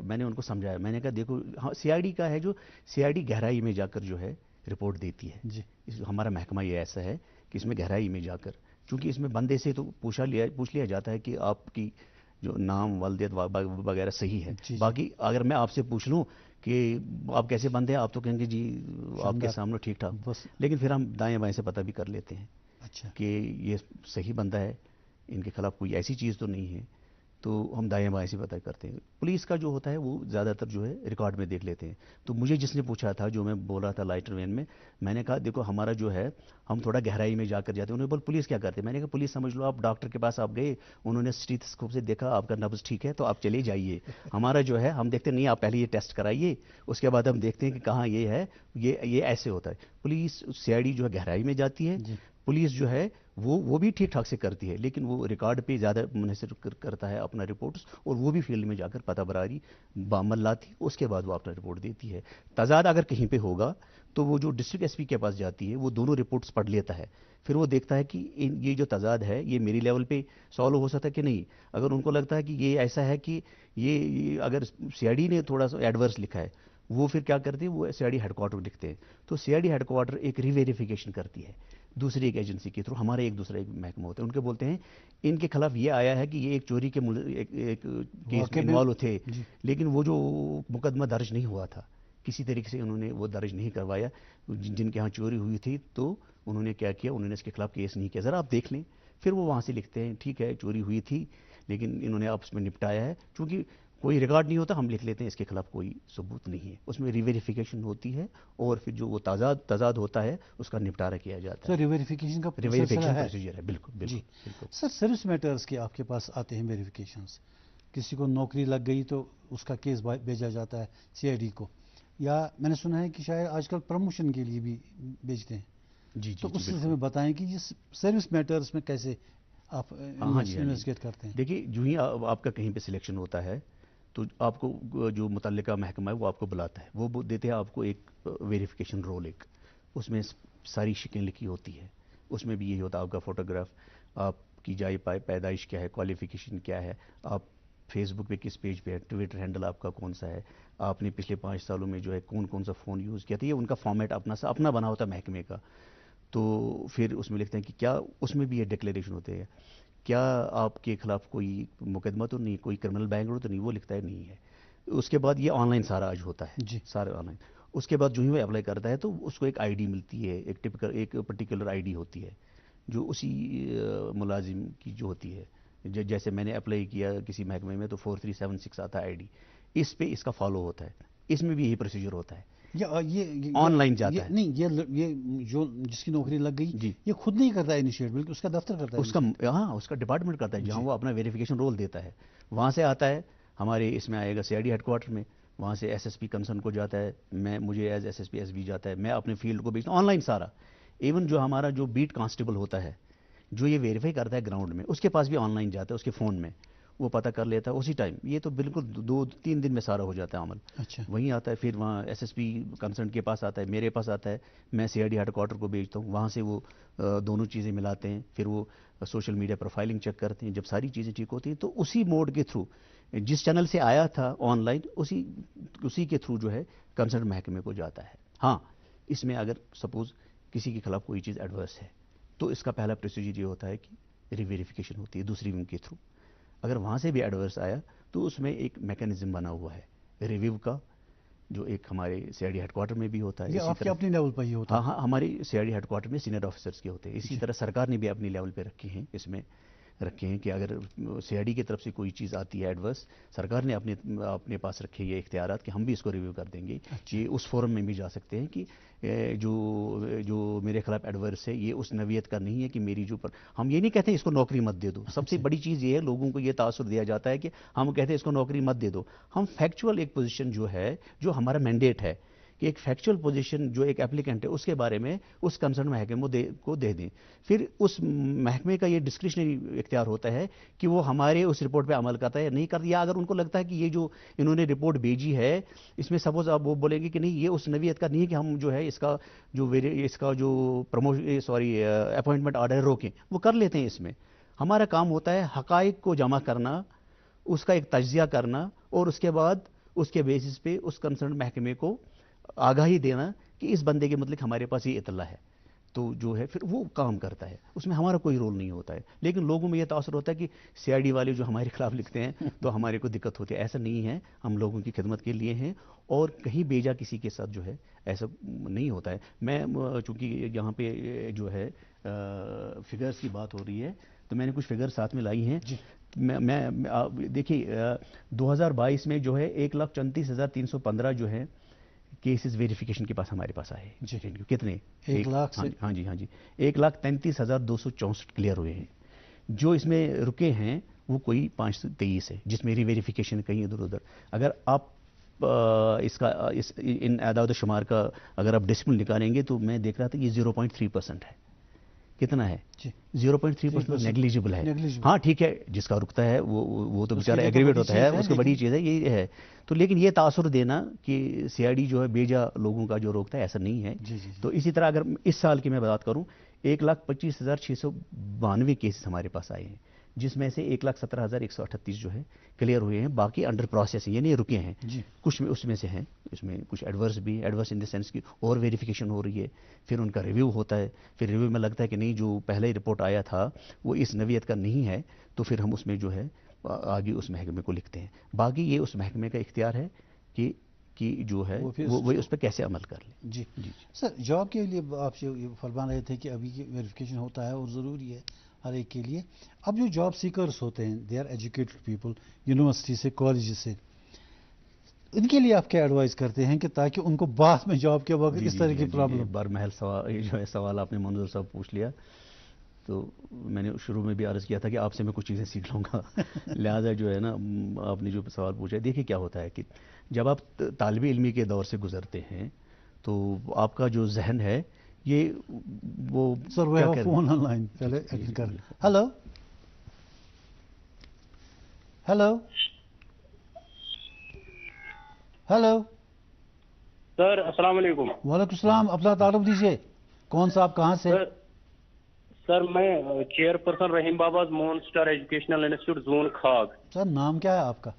میں نے ان کو سمجھایا. میں نے کہا دیکھو ہاں CID کا ہے جو CID گہرائی میں جا کر جو ہے رپورٹ دیتی ہے. ہمارا محکمہ یہ ایسا ہے کہ اس میں گہرائی میں جا کر، چونکہ اس میں بندے سے تو پوچھ لیا جاتا ہے کہ آپ کی جو نام، والدیت وغیرہ صحیح ہے، باقی اگر میں آپ سے پوچھ لوں کہ آپ کیسے بندے ہیں، آپ تو کہیں گے جی آپ کے سامنے ٹھیک ٹھاک، لیکن پھر ہم دائیں بائیں سے پتہ بھی کر لیتے ہیں کہ یہ صحیح بندہ ہے، ان کے خلاف کوئی ایسی چیز تو نہیں ہے، تو ہم دائیں بائیں سے پتہ کرتے ہیں۔ پولیس کا جو ہوتا ہے وہ زیادہ تر جو ہے ریکارڈ میں دیکھ لیتے ہیں۔ تو مجھے جس نے پوچھا تھا، جو میں بول رہا تھا لائٹر وین میں نے کہا دیکھو ہمارا جو ہے ہم تھوڑا گہرائی میں جا کر جاتے ہیں۔ انہوں نے بولا پولیس کیا کرتے ہیں؟ میں نے کہا پولیس سمجھ لو آپ ڈاکٹر کے پاس آپ گئے، انہوں نے اسٹیتھوسکوپ سے دیکھا آپ کا نبض ٹھیک ہے تو آپ چلے جائیے۔ ہمارا جو ہے ہم دیکھتے نہیں، آپ پہلے یہ ٹیسٹ کرائیے، اس کے بعد ہم دیکھتے ہیں کہ کہاں یہ ہے، یہ ایسے ہوتا ہے۔ پولیس CID جو ہے گہرائی میں جاتی ہے، پولیس جو ہے وہ بھی ٹھیک ٹھاک سے کرتی ہے، لیکن وہ ریکارڈ پہ زیادہ منحصر کرتا ہے اپنا رپورٹس، اور وہ بھی فیلڈ میں جا کر پتہ براری بعمل لاتی ہے، اس کے بعد وہ اپنا رپورٹ دیتی ہے۔ تضاد اگر کہیں پہ ہوگا تو وہ جو ڈسٹرکٹ SP کے پاس جاتی ہے، وہ دونوں رپورٹس پڑھ لیتا ہے، پھر وہ دیکھتا ہے کہ یہ جو تضاد ہے یہ میری لیول پہ سالو ہو سکتا ہے کہ نہیں۔ اگر ان کو لگتا ہے کہ یہ ایسا ہے کہ یہ اگر CID نے تھوڑا سا ایڈورس لکھا ہے، وہ پھر کیا کرتے ہیں، وہ CID ہیڈ کوارٹر لکھتے ہیں، تو CID ہیڈ کوارٹر ایک ریویریفیکیشن کرتی ہے دوسری ایک ایجنسی کے تھرو، ہمارے ایک دوسرا ایک محکمہ ہوتا ہے، ان کے بولتے ہیں ان کے خلاف یہ آیا ہے کہ یہ ایک چوری کے ایک کیس میں انوالو تھے، لیکن وہ جو مقدمہ درج نہیں ہوا تھا، کسی طریقے سے انہوں نے وہ درج نہیں کروایا، جن کے ہاں چوری ہوئی تھی، تو انہوں نے کیا کیا، انہوں نے اس کے خلاف کیس نہیں کیا۔ ذرا آپ دیکھ لیں، پھر وہ وہاں سے لکھتے ہیں ٹھیک ہے چوری ہوئی تھی لیکن انہوں نے آپس میں نپٹایا ہے، چونکہ کوئی ریکارڈ نہیں ہوتا، ہم لکھ لیتے ہیں اس کے خلاف کوئی ثبوت نہیں ہے، اس میں ریویریفیکیشن ہوتی ہے، اور پھر جو وہ تضاد ہوتا ہے اس کا نپٹارہ کیا جاتا ہے۔ ریویریفیکیشن کا پروسیجر ہے، بالکل جی سر، سروس میٹرز کے آپ کے پاس آتے ہیں ویریفیکیشنز، کسی کو نوکری لگ گئی تو اس کا کیس بھیجا جاتا ہے CID کو، یا میں نے سنا ہے کہ شاید آج کل پروموشن کے لیے بھی بھیجتے ہیں، تو اس سلسلے میں بتائیں کہ یہ سروس میٹرز میں کیسے آپ انویسٹیگیٹ کرتے ہیں؟ دیکھیے جو ہی آپ کا کہیں پہ سلیکشن ہوتا ہے تو آپ کو جو متعلقہ محکمہ ہے وہ آپ کو بلاتا ہے، وہ دیتے ہیں آپ کو ایک ویریفیکیشن رول، ایک اس میں ساری شکیں لکھی ہوتی ہے، اس میں بھی یہی ہوتا ہے آپ کا فوٹوگراف، آپ کی جائے پیدائش کیا ہے، کوالیفیکیشن کیا ہے، آپ فیس بک پہ کس پیج پہ ہے، ٹویٹر ہینڈل آپ کا کون سا ہے، آپ نے پچھلے 5 سالوں میں جو ہے کون سا فون یوز کیا تھا، یہ ان کا فارمیٹ اپنا بنا ہوتا ہے محکمے کا، تو پھر اس میں لکھتے ہیں کہ کیا اس میں بھی یہ ڈکلیریشن ہوتے ہیں، کیا آپ کے خلاف کوئی مقدمہ تو نہیں، کوئی کرمنل بیک گراؤنڈ تو نہیں، وہ لکھتا ہے نہیں ہے۔ اس کے بعد یہ آن لائن سارا آج ہوتا ہے، سارا آن لائن۔ اس کے بعد جو ہی وہ اپلائی کرتا ہے تو اس کو ایک ID ملتی ہے، ایک پرٹیکولر ID ہوتی ہے جو اسی ملازم کی جو ہوتی ہے، جیسے میں نے اپلائی کیا کسی محکمے میں تو 4376 آتا ہے ID، اس پہ اس کا فالو ہوتا ہے، اس میں بھی یہی پروسیجر ہوتا ہے، آن لائن جاتا ہے۔ نہیں، یہ جو جس کی نوکری لگ گئی یہ خود نہیں کرتا ہے انیشیٹ، بلکہ اس کا دفتر کرتا ہے، اس کا ڈپارٹمنٹ کرتا ہے، جہاں وہ اپنا ویریفیکیشن رول دیتا ہے، وہاں سے آتا ہے ہمارے اس میں آئے گا CID ہیڈ کوارٹر میں، وہاں سے SSP کنسرن کو جاتا ہے، مجھے ایز SSP SB جاتا ہے، میں اپنے فیلڈ کو بھیجتا ہوں آن لائن سارا، ایون جو ہمارا جو بیٹ کانسٹیبل ہوتا ہے جو یہ ویریفائی کرتا ہے گراؤنڈ میں، اس کے پاس بھی آن لائن جاتا ہے، اس کے فون میں وہ پتہ کر لیتا ہے اسی ٹائم، یہ تو بالکل 2-3 دن میں سارا ہو جاتا ہے عمل، وہیں آتا ہے، پھر وہاں SSP کنسرن کے پاس آتا ہے، میرے پاس آتا ہے، میں CID ہیڈ کوارٹر کو بھیجتا ہوں، وہاں سے وہ دونوں چیزیں ملاتے ہیں، پھر وہ سوشل میڈیا پروفائلنگ چیک کرتے ہیں، جب ساری چیزیں ٹھیک ہوتی ہیں تو اسی موڈ کے تھرو جس چینل سے آیا تھا آن لائن اسی کے تھرو جو ہے کنسرن محکمے کو جاتا ہے۔ ہاں، اس میں اگر سپوز کسی کے خلاف کوئی چیز ایڈورس ہے تو اس کا پہلا پروسیجر یہ ہوتا ہے کہ ریویریفیکیشن ہوتی ہے دوسری ونگ کے تھرو، اگر وہاں سے بھی ایڈورس آیا تو اس میں ایک میکینزم بنا ہوا ہے ریویو کا، جو ایک ہمارے CID ہیڈ کوارٹر میں بھی ہوتا ہے، یہ آپ کے اپنی لیول پر ہی ہوتا ہے؟ ہاں، ہمارے CID ہیڈ کوارٹر میں سینئر آفیسرز کے ہوتے ہیں، اسی طرح سرکار نے بھی اپنی لیول پہ رکھے ہیں، اس میں رکھے ہیں کہ اگر CID کی طرف سے کوئی چیز آتی ہے ایڈورس، سرکار نے اپنے پاس رکھے یہ اختیارات کہ ہم بھی اس کو ریویو کر دیں گے، یہ اس فورم میں بھی جا سکتے ہیں کہ جو میرے خلاف ایڈورس ہے یہ اس نوعیت کا نہیں ہے کہ میری جو ہم یہ نہیں کہتے ہیں اس کو نوکری مت دے دو، سب سے بڑی چیز یہ ہے لوگوں کو یہ تاثر دیا جاتا ہے کہ ہم کہتے ہیں اس کو نوکری مت دے دو، ہم فیکچول ایک پوزیشن جو ہے جو ہمارا مینڈیٹ ہے کہ ایک فیکچول پوزیشن جو ایک اپلیکنٹ ہے اس کے بارے میں اس کنسرن محکمے کو دے دیں، پھر اس محکمے کا یہ ڈسکریشنری اختیار ہوتا ہے کہ وہ ہمارے اس رپورٹ پہ عمل کرتا ہے یا نہیں کرتا، یا اگر ان کو لگتا ہے کہ یہ جو انہوں نے رپورٹ بھیجی ہے اس میں سپوز آپ وہ بولیں گے کہ نہیں یہ اس نوعیت کا نہیں ہے کہ ہم جو ہے اس کا جو اپوائنٹمنٹ آرڈر روکیں، وہ کر لیتے ہیں۔ اس میں ہمارا کام ہوتا ہے حقائق کو جمع کرنا، اس کا ایک تجزیہ کرنا، اور اس کے بعد اس کے بیسس پہ اس کنسرن محکمے کو آگاہی دینا کہ اس بندے کے متعلق ہمارے پاس یہ اطلاع ہے، تو جو ہے پھر وہ کام کرتا ہے، اس میں ہمارا کوئی رول نہیں ہوتا ہے. لیکن لوگوں میں یہ تاثر ہوتا ہے کہ CID والے جو ہمارے خلاف لکھتے ہیں تو ہمارے کو دقت ہوتی ہے. ایسا نہیں ہے، ہم لوگوں کی خدمت کے لیے ہیں اور کہیں بیجا کسی کے ساتھ جو ہے ایسا نہیں ہوتا ہے. میں چونکہ یہاں پہ جو ہے فگرز کی بات ہو رہی ہے تو میں نے کچھ فگر ساتھ میں لائی ہیں. میں دیکھیے 2022 میں جو ہے 1,34,315 جو ہے کیسز ویریفیکیشن کے پاس ہمارے پاس آئے. کتنے؟ 1 لاکھ سے ہاں جی 1,33,264 کلیئر ہوئے ہیں. جو اس میں رکے ہیں وہ کوئی 523 ہے جس میں ری ویریفیکیشن کہیں ادھر ادھر. اگر آپ اس کا ان اعداد و شمار کا اگر آپ ڈسپل نکالیں گے تو میں دیکھ رہا تھا کہ یہ 0.3% ہے. کتنا ہے؟ 0.3% نیگلیجبل ہے. ہاں ٹھیک ہے، جس کا رکتا ہے وہ تو بیچارہ ایگریویٹ ہوتا ہے، اس کو بڑی چیز ہے یہ ہے. تو لیکن یہ تاثر دینا کہ CID جو ہے بیجا لوگوں کا جو روکتا ہے ایسا نہیں ہے. تو اسی طرح اگر اس سال کی میں بات کروں 1,25,692 کیسز ہمارے پاس آئے ہیں جس میں سے 1,17,138 جو ہے کلیئر ہوئے ہیں. باقی انڈر پروسیس ہیں، یعنی رکے ہیں. کچھ اس میں سے ہیں، اس میں کچھ ایڈورس بھی، ایڈورس ان دا سینس کی اور ویریفیکیشن ہو رہی ہے، پھر ان کا ریویو ہوتا ہے. پھر ریویو میں لگتا ہے کہ نہیں جو پہلے ہی رپورٹ آیا تھا وہ اس نوعیت کا نہیں ہے، تو پھر ہم اس میں جو ہے آگے اس محکمے کو لکھتے ہیں. باقی یہ اس محکمے کا اختیار ہے کہ جو ہے وہ اس پہ کیسے عمل کر لیں. جی سر، جاب کے لیے آپ سے فرما رہے تھے کہ ابھی ویریفیکیشن ہوتا ہے اور ضروری ہے ہر ایک کے لیے. اب جو جاب سیکرز ہوتے ہیں، they are educated people, university سے، کالج سے، ان کے لیے آپ کیا ایڈوائز کرتے ہیں کہ تاکہ ان کو بعد میں جاب کے وقت اس طرح کی پرابلم؟ بار محل سوال، یہ جو ہے سوال آپ نے منظور صاحب پوچھ لیا. تو میں نے شروع میں بھی عرض کیا تھا کہ آپ سے میں کچھ چیزیں سیکھ لوں گا. لہٰذا جو ہے نا آپ نے جو سوال پوچھا ہے، دیکھیے کیا ہوتا ہے کہ جب آپ طالب علمی کے دور سے گزرتے ہیں تو آپ کا جو ذہن ہے یہ وہ سر وہ ہے فون آن لائن پہلے کر. ہلو ہلو ہلو سر السلام علیکم. وعلیکم السلام. اپنا تعارف دیجیے، کون صاحب، کہاں سے؟ سر میں چیئر پرسن رحیم بابا مون اسٹار ایجوکیشنل انسٹیٹیوٹ زون خاگ. سر نام کیا ہے آپ کا؟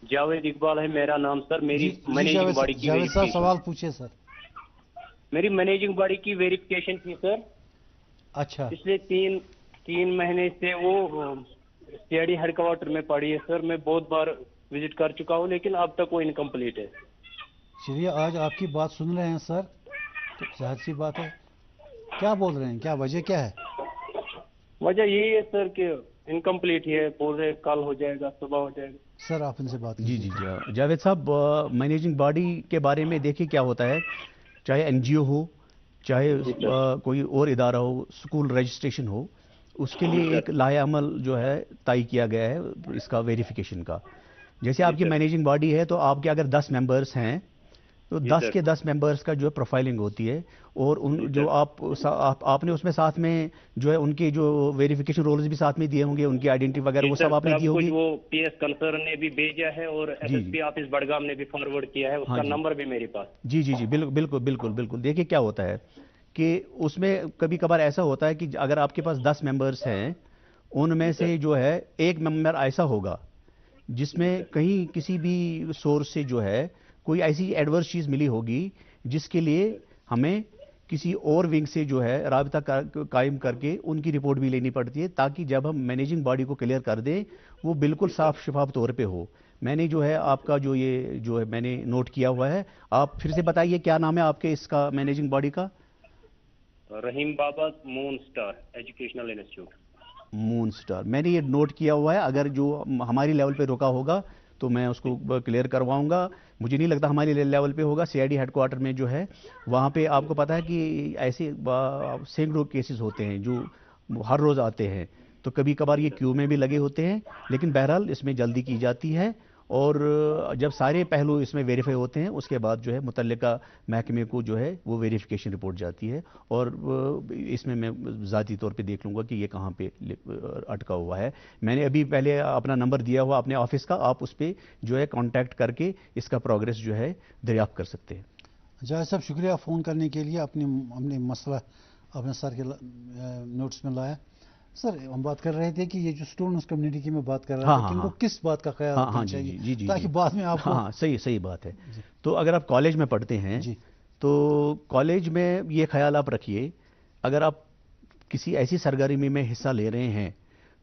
جاوید اقبال ہے میرا نام سر. میری مینیجنگ باڈی کی جاوید صاحب سوال پوچھیے سر. میری مینیجنگ باڈی کی ویریفیکیشن تھی سر. اچھا. پچھلے تین مہینے سے وہ CID ہیڈ کوارٹر میں پڑی ہے سر. میں بہت بار وزٹ کر چکا ہوں لیکن اب تک وہ انکمپلیٹ ہے. چلیے آج آپ کی بات سن رہے ہیں سر، تو ظاہر سی بات ہے. کیا بول رہے ہیں، کیا وجہ کیا ہے؟ وجہ یہی ہے سر کہ انکمپلیٹ ہی ہے، بول رہے کل ہو جائے گا، صبح ہو جائے گا. سر آپ ان سے بات جی جاوید صاحب، مینیجنگ باڈی کے بارے میں دیکھیے کیا ہوتا ہے. چاہے NGO ہو، چاہے کوئی اور ادارہ ہو، اسکول رجسٹریشن ہو، اس کے لیے ایک لائحہ عمل جو ہے طے کیا گیا ہے اس کا ویریفیکیشن کا. جیسے آپ کی مینیجنگ باڈی ہے تو آپ کے اگر 10 ممبرس ہیں تو 10 کے 10 ممبرس کا جو ہے پروفائلنگ ہوتی ہے، اور ان جو آپ نے اس میں ساتھ میں جو ہے ان کے جو ویریفیکیشن رولز بھی ساتھ میں دیے ہوں گے، ان کی آئیڈینٹی وغیرہ وہ سب آپ نے دی ہوگی. وہ PS کنسرن نے بھی بھیجا ہے اور SSP آفس بڑگام نے بھی فارورڈ کیا ہے، اس کا نمبر بھی میرے پاس. جی بالکل. دیکھیے کیا ہوتا ہے کہ اس میں کبھی کبھار ایسا ہوتا ہے کہ اگر آپ کے پاس 10 ممبرس ہیں، ان میں سے جو ہے ایک ممبر ایسا ہوگا جس میں کہیں کسی بھی سورس سے جو ہے کوئی ایسی ایڈورس چیز ملی ہوگی جس کے لیے ہمیں کسی اور ونگ سے جو ہے رابطہ قائم کر کے ان کی رپورٹ بھی لینی پڑتی ہے، تاکہ جب ہم مینیجنگ باڈی کو کلیئر کر دیں وہ بالکل صاف شفاف طور پہ ہو. میں نے جو ہے آپ کا جو ہے میں نے نوٹ کیا ہوا ہے. آپ پھر سے بتائیے کیا نام ہے آپ کے اس کا مینیجنگ باڈی کا؟ رحیم بابا مون اسٹار ایجوکیشنل انسٹیٹیوٹ. مون اسٹار. میں نے یہ نوٹ کیا ہوا ہے. اگر جو ہماری لیول پہ رکا ہوگا تو میں اس کو کلیئر کرواؤں گا. مجھے نہیں لگتا ہماری لیول پہ ہوگا. CID ہیڈ کوارٹر میں جو ہے وہاں پہ آپ کو پتا ہے کہ ایسے سینکڑوں کیسز ہوتے ہیں جو ہر روز آتے ہیں، تو کبھی کبھار یہ کیو میں بھی لگے ہوتے ہیں، لیکن بہرحال اس میں جلدی کی جاتی ہے. اور جب سارے پہلو اس میں ویریفائی ہوتے ہیں اس کے بعد جو ہے متعلقہ محکمے کو جو ہے وہ ویریفیکیشن رپورٹ جاتی ہے، اور اس میں ذاتی طور پہ دیکھ لوں گا کہ یہ کہاں پہ اٹکا ہوا ہے. میں نے ابھی پہلے اپنا نمبر دیا ہوا اپنے آفس کا، آپ اس پہ جو ہے کانٹیکٹ کر کے اس کا پروگریس جو ہے دریافت کر سکتے ہیں. جاوید صاحب شکریہ فون کرنے کے لیے. اپنے مسئلہ اپنے سر کے نوٹس میں لایا. سر ہم بات کر رہے تھے کہ یہ جو اسٹوڈنٹس کمیونٹی کی میں بات کر رہا تھا کہ ان کو کس بات کا خیال رکھنا چاہیے تاکہ بعد میں آپ کو... ہاں صحیح بات ہے. تو اگر آپ کالج میں پڑھتے ہیں تو کالج میں یہ خیال آپ رکھیے، اگر آپ کسی ایسی سرگرمی میں حصہ لے رہے ہیں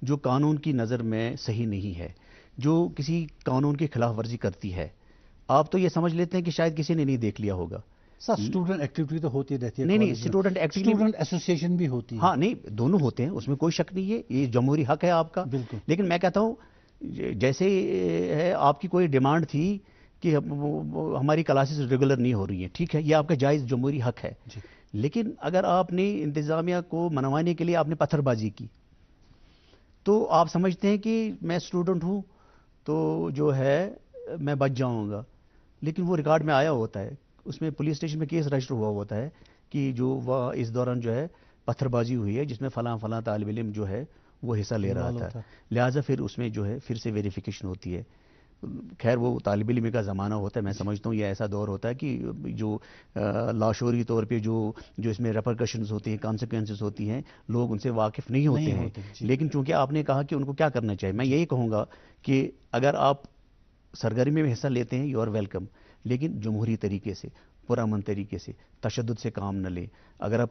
جو قانون کی نظر میں صحیح نہیں ہے، جو کسی قانون کی خلاف ورزی کرتی ہے، آپ تو یہ سمجھ لیتے ہیں کہ شاید کسی نے نہیں دیکھ لیا ہوگا. سر اسٹوڈنٹ ایکٹیویٹی تو ہوتی رہتی ہے. نہیں اسٹوڈنٹ ایکٹیویٹی، اسٹوڈنٹ ایسوسیشن بھی ہوتی ہے. ہاں نہیں دونوں ہوتے ہیں، اس میں کوئی شک نہیں ہے، یہ جمہوری حق ہے آپ کا. بالکل. لیکن میں کہتا ہوں جیسے ہے آپ کی کوئی ڈیمانڈ تھی کہ ہماری کلاسز ریگولر نہیں ہو رہی ہیں، ٹھیک ہے، یہ آپ کا جائز جمہوری حق ہے. لیکن اگر آپ نے انتظامیہ کو منوانے کے لیے آپ نے پتھر بازی کی تو آپ سمجھتے ہیں کہ میں اسٹوڈنٹ ہوں تو جو ہے میں بچ جاؤں گا، لیکن وہ ریکارڈ میں آیا ہوتا ہے، اس میں پولیس اسٹیشن میں کیس رجسٹر ہوا ہوتا ہے کہ جو وہ اس دوران جو ہے پتھر بازی ہوئی ہے جس میں فلاں فلاں طالب علم جو ہے وہ حصہ لے رہا تھا، لہٰذا پھر اس میں جو ہے پھر سے ویریفیکیشن ہوتی ہے. خیر وہ طالب علم کا زمانہ ہوتا ہے، میں سمجھتا ہوں یہ ایسا دور ہوتا ہے کہ جو لاشعوری طور پہ جو اس میں ریپرکشنز ہوتی ہیں، کانسیکوینسز ہوتی ہیں، لوگ ان سے واقف نہیں ہوتے ہیں. لیکن چونکہ آپ نے کہا کہ ان کو کیا کرنا چاہیے، میں یہی کہوں گا کہ اگر آپ سرگرمی میں حصہ لیتے ہیں یو آر ویلکم، لیکن جمہوری طریقے سے، پرامن طریقے سے، تشدد سے کام نہ لیں. اگر آپ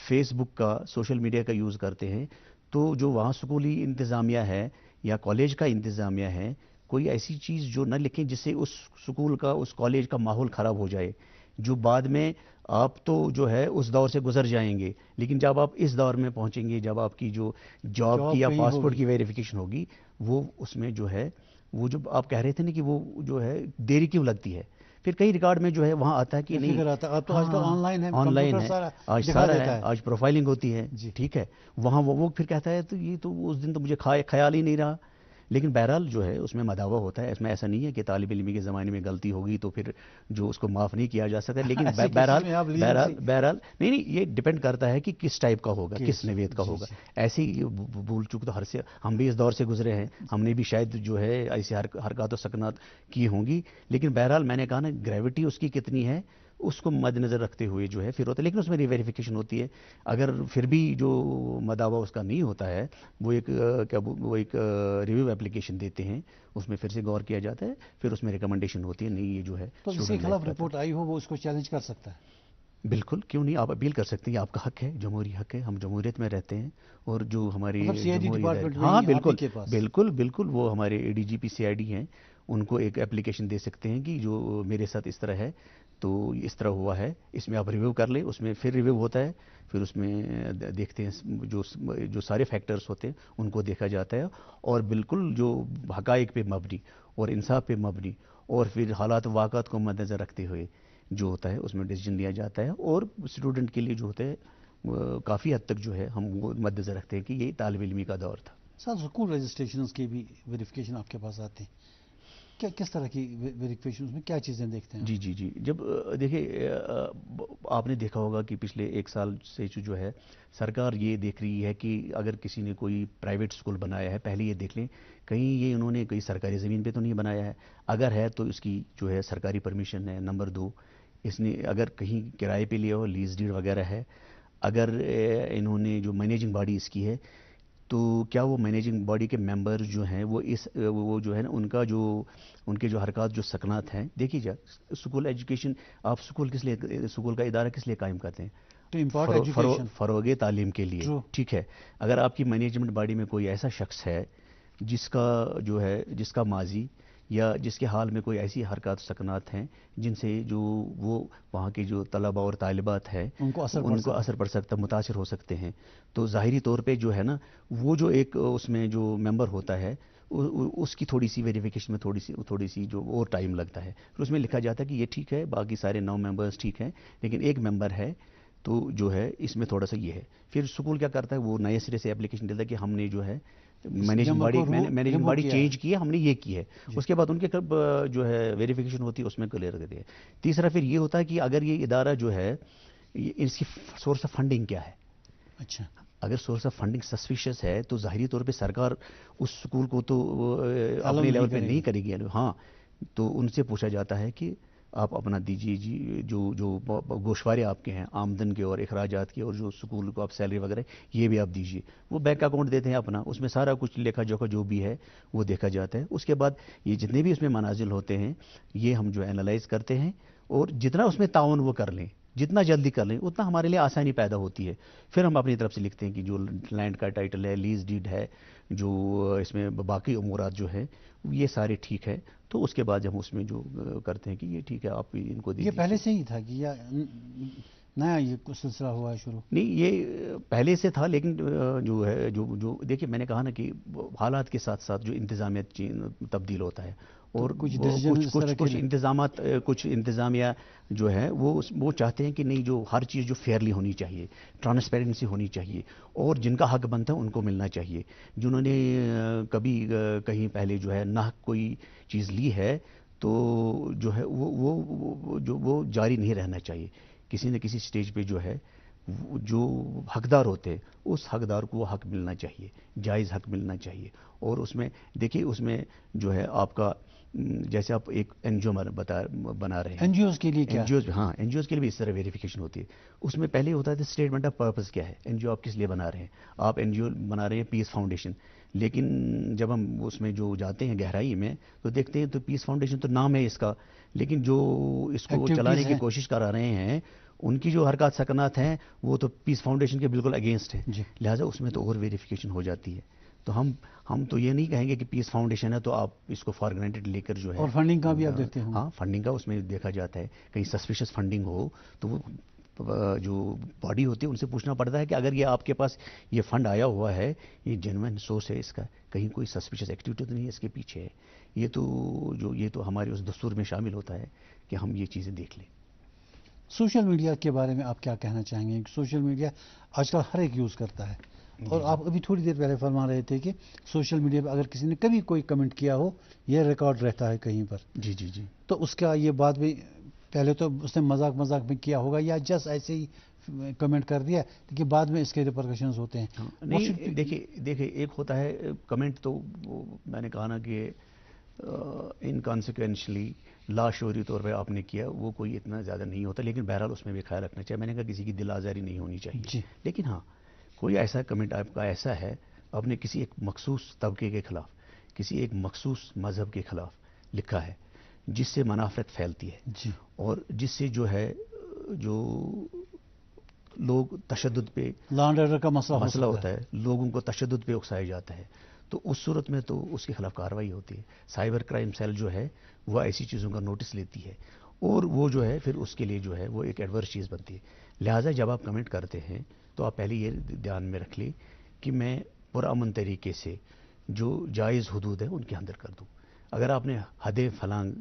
فیس بک کا، سوشل میڈیا کا یوز کرتے ہیں تو جو وہاں سکولی انتظامیہ ہے یا کالج کا انتظامیہ ہے، کوئی ایسی چیز جو نہ لکھیں جس سے اس سکول کا، اس کالج کا ماحول خراب ہو جائے، جو بعد میں آپ تو جو ہے اس دور سے گزر جائیں گے، لیکن جب آپ اس دور میں پہنچیں گے، جب آپ کی جو جاب کی یا پاسپورٹ کی ویریفیکیشن ہوگی، وہ اس میں جو ہے وہ جو آپ کہہ رہے تھے نا کہ وہ جو ہے دیری کیوں لگتی ہے، پھر کئی ریکارڈ میں جو ہے وہاں آتا ہے کہ نہیں اب تو آج تو آن لائن ہے، آن لائن ہے، آج سارا ہے، آج پروفائلنگ ہوتی ہے، ٹھیک ہے، وہاں وہ پھر کہتا ہے تو یہ تو اس دن تو مجھے خیال ہی نہیں رہا. لیکن بہرحال جو ہے اس میں مداوع ہوتا ہے، اس میں ایسا نہیں ہے کہ طالب علم کے زمانے میں غلطی ہوگی تو پھر جو اس کو معاف نہیں کیا جا سکتا. لیکن بہرحال نہیں یہ ڈیپینڈ کرتا ہے کہ کس ٹائپ کا ہوگا، کس نوعیت کا ہوگا. ایسی بھول چوک تو ہم بھی اس دور سے گزرے ہیں، ہم نے بھی شاید جو ہے ایسی حرکات و سکنات کی ہوں گی. لیکن بہرحال میں نے کہا نا گریوٹی اس کی کتنی ہے اس کو مد نظر رکھتے ہوئے جو ہے پھر ہوتا ہے، لیکن اس میں ری ویریفیکیشن ہوتی ہے. اگر پھر بھی جو مداوع اس کا نہیں ہوتا ہے، وہ ایک ریویو اپلیکیشن دیتے ہیں، اس میں پھر سے غور کیا جاتا ہے، پھر اس میں ریکمنڈیشن ہوتی ہے نہیں یہ جو ہے تو جس کے خلاف رپورٹ آئی ہو وہ اس کو چیلنج کر سکتا ہے. بالکل، کیوں نہیں، آپ اپیل کر سکتے ہیں، آپ کا حق ہے، جمہوری حق ہے، ہم جمہوریت میں رہتے ہیں. اور جو ہماری ہاں بالکل وہ ہمارے اے D G P C I D ہیں، ان کو ایک اپلیکیشن دے سکتے ہیں کہ جو میرے ساتھ اس طرح ہے تو اس طرح ہوا ہے، اس میں آپ ریویو کر لیں. اس میں پھر ریویو ہوتا ہے، پھر اس میں دیکھتے ہیں جو سارے فیکٹرز ہوتے ہیں ان کو دیکھا جاتا ہے، اور بالکل جو حقائق پہ مبنی اور انصاف پہ مبنی اور پھر حالات واقعات کو مد نظر رکھتے ہوئے جو ہوتا ہے اس میں ڈیسیجن لیا جاتا ہے. اور اسٹوڈنٹ کے لیے جو ہوتا ہے کافی حد تک جو ہے ہم وہ مد نظر رکھتے ہیں کہ یہ طالب علمی کا دور تھا. سر اسکول رجسٹریشنز کی بھی ویریفیکیشن آپ کے پاس آتے ہیں، کس طرح کی ویریفیکیشن میں کیا چیزیں دیکھتے ہیں؟ جی جب دیکھیں آپ نے دیکھا ہوگا کہ پچھلے ایک سال سے جو ہے سرکار یہ دیکھ رہی ہے کہ اگر کسی نے کوئی پرائیویٹ اسکول بنایا ہے، پہلے یہ دیکھ لیں کہیں یہ انہوں نے کوئی سرکاری زمین پہ تو نہیں بنایا ہے، اگر ہے تو اس کی جو ہے سرکاری پرمیشن ہے. نمبر 2، اس نے اگر کہیں کرائے پہ لیا ہو، لیز ڈیڈ وغیرہ ہے. اگر انہوں نے جو مینیجنگ باڈی اس کی ہے تو کیا وہ مینیجنگ باڈی کے ممبر جو ہیں وہ جو ہے نا ان کے جو حرکات جو سکنات ہیں، دیکھیے جا اسکول ایجوکیشن، آپ اسکول کس لیے، اسکول کا ادارہ کس لیے قائم کرتے ہیں؟ فروغ تعلیم کے لیے، ٹھیک ہے. اگر آپ کی مینجمنٹ باڈی میں کوئی ایسا شخص ہے جس کا ماضی یا جس کے حال میں کوئی ایسی حرکات سکنات ہیں جن سے جو وہ وہاں کے جو طلبہ اور طالبات ہیں ان کو اثر پڑ سکتا، متاثر ہو سکتے ہیں، تو ظاہری طور پہ جو ہے نا وہ جو ایک اس میں جو ممبر ہوتا ہے اس کی تھوڑی سی ویریفیکیشن میں تھوڑی سی جو اور ٹائم لگتا ہے. پھر اس میں لکھا جاتا ہے کہ یہ ٹھیک ہے، باقی سارے 9 ممبرز ٹھیک ہیں، لیکن ایک ممبر ہے تو جو ہے اس میں تھوڑا سا یہ ہے. پھر اسکول کیا کرتا ہے، وہ نئے سرے سے اپلیکیشن دیتا ہے کہ ہم نے جو ہے مینیجنگ باڈی چینج کی ہے، ہم نے یہ کی ہے. اس کے بعد ان کے جو ہے ویریفیکیشن ہوتی ہے، اس میں کلیئر کرتے ہیں. تیسرا پھر یہ ہوتا ہے کہ اگر یہ ادارہ جو ہے اس کی سورس آف فنڈنگ کیا ہے. اچھا، اگر سورس آف فنڈنگ سسپیشس ہے تو ظاہری طور پہ سرکار اس سکول کو تو اپنے لیول پہ نہیں کرے گی. ہاں، تو ان سے پوچھا جاتا ہے کہ آپ اپنا دیجیے جی، جو گوشوارے آپ کے ہیں آمدن کے اور اخراجات کے، اور جو سکول کو آپ سیلری وغیرہ یہ بھی آپ دیجیے. وہ بینک اکاؤنٹ دیتے ہیں اپنا، اس میں سارا کچھ لکھا جوکھا جو بھی ہے وہ دیکھا جاتا ہے. اس کے بعد یہ جتنے بھی اس میں منازل ہوتے ہیں یہ ہم جو اینالائز کرتے ہیں، اور جتنا اس میں تعاون وہ کر لیں جتنا جلدی کر لیں اتنا ہمارے لیے آسانی پیدا ہوتی ہے. پھر ہم اپنی طرف سے لکھتے ہیں کہ جو لینڈ کا ٹائٹل ہے، لیز ڈیڈ ہے، جو اس میں باقی امورات جو ہیں یہ سارے ٹھیک ہے، تو اس کے بعد ہم اس میں جو کرتے ہیں کہ یہ ٹھیک ہے آپ ان کو دے یہ دیجیے. پہلے سے ہی تھا کہ یا نیا یہ سلسلہ ہوا ہے شروع؟ نہیں، یہ پہلے سے تھا، لیکن جو ہے جو دیکھیے میں نے کہا نا کہ حالات کے ساتھ ساتھ جو انتظامیہ تبدیل ہوتا ہے اور کچھ decision اس طرح کے کچھ انتظامات، کچھ انتظامیہ جو ہے وہ چاہتے ہیں کہ نہیں، جو ہر چیز جو فیئرلی ہونی چاہیے، ٹرانسپیرنسی ہونی چاہیے، اور جن کا حق بنتا ہے ان کو ملنا چاہیے. جنہوں نے کبھی کہیں پہلے جو ہے نہ کوئی چیز لی ہے تو جو ہے وہ جاری نہیں رہنا چاہیے. کسی نہ کسی سٹیج پہ جو ہے جو حقدار ہوتے ہیں اس حقدار کو وہ حق ملنا چاہیے، جائز حق ملنا چاہیے. اور اس میں دیکھیے اس میں جو ہے آپ کا جیسے آپ ایک این جی او بنا رہے ہیں، این جی اوز کے لیے کیا؟ این جی اوز، ہاں این جی اوز کے لیے بھی اس طرح ویریفیکیشن ہوتی ہے. اس میں پہلے ہوتا تھا اسٹیٹمنٹ آف پرپز کیا ہے، این جی او آپ کس لیے بنا رہے ہیں. آپ این جی او بنا رہے ہیں پیس فاؤنڈیشن، لیکن جب ہم اس میں جو جاتے ہیں گہرائی میں تو دیکھتے ہیں تو پیس فاؤنڈیشن تو نام ہے اس کا، لیکن جو اس کو چلانے کی کوشش کرا رہے ہیں ان کی جو حرکات سکنات ہیں وہ تو پیس فاؤنڈیشن کے بالکل اگینسٹ ہے. لہٰذا اس میں تو اور ویریفیکیشن ہو جاتی ہے. تو ہم تو یہ نہیں کہیں گے کہ پیس فاؤنڈیشن ہے تو آپ اس کو فار گرانٹیڈ لے کر جو ہے. اور فنڈنگ کا بھی آپ دیکھتے ہوں؟ ہاں، فنڈنگ کا اس میں دیکھا جاتا ہے. کہیں سسپیشس فنڈنگ ہو تو وہ جو باڈی ہوتی ہے ان سے پوچھنا پڑتا ہے کہ اگر یہ آپ کے پاس یہ فنڈ آیا ہوا ہے، یہ جینوئن سورس ہے اس کا، کہیں کوئی سسپیشس ایکٹیویٹی تو نہیں ہے اس کے پیچھے ہے. یہ تو ہمارے اس دستور میں شامل ہوتا ہے کہ ہم یہ چیزیں دیکھ لیں. سوشل میڈیا کے بارے میں آپ کیا کہنا چاہیں گے؟ سوشل میڈیا آج کل ہر ایک یوز کرتا ہے، اور آپ ابھی تھوڑی دیر پہلے فرما رہے تھے کہ سوشل میڈیا پہ اگر کسی نے کبھی کوئی کمنٹ کیا ہو یہ ریکارڈ رہتا ہے کہیں پر. جی جی جی. تو اس کا یہ بات بھی پہلے تو اس نے مذاق میں کیا ہوگا یا جسٹ ایسے ہی کمنٹ کر دیا، لیکن بعد میں اس کے ریپرکشنز ہوتے ہیں. نہیں، دیکھیے ایک ہوتا ہے کمنٹ، تو میں نے کہا نا کہ انکانسیکوینشلی لاشعوری طور پہ آپ نے کیا، وہ کوئی اتنا زیادہ نہیں ہوتا، لیکن بہرحال اس میں بھی خیال رکھنا چاہیے. میں نے کہا کسی کی دل آزاری نہیں ہونی چاہیے، لیکن ہاں کوئی ایسا کمنٹ آپ کا ایسا ہے، آپ نے کسی ایک مخصوص طبقے کے خلاف، کسی ایک مخصوص مذہب کے خلاف لکھا ہے جس سے منافرت پھیلتی ہے، اور جس سے جو ہے جو لوگ تشدد پہ، لا اینڈ آرڈر کا مسئلہ ہوتا ہے، لوگوں کو تشدد پہ اکسایا جاتا ہے، تو اس صورت میں تو اس کے خلاف کارروائی ہوتی ہے. سائبر کرائم سیل جو ہے وہ ایسی چیزوں کا نوٹس لیتی ہے، اور وہ جو ہے پھر اس کے لیے جو ہے وہ ایک ایڈورس چیز بنتی ہے. لہٰذا جب آپ کمنٹ کرتے ہیں تو آپ پہلے یہ دھیان میں رکھ لیں کہ میں پرامن طریقے سے جو جائز حدود ہے ان کے اندر کر دوں. اگر آپ نے حدیں فلانگ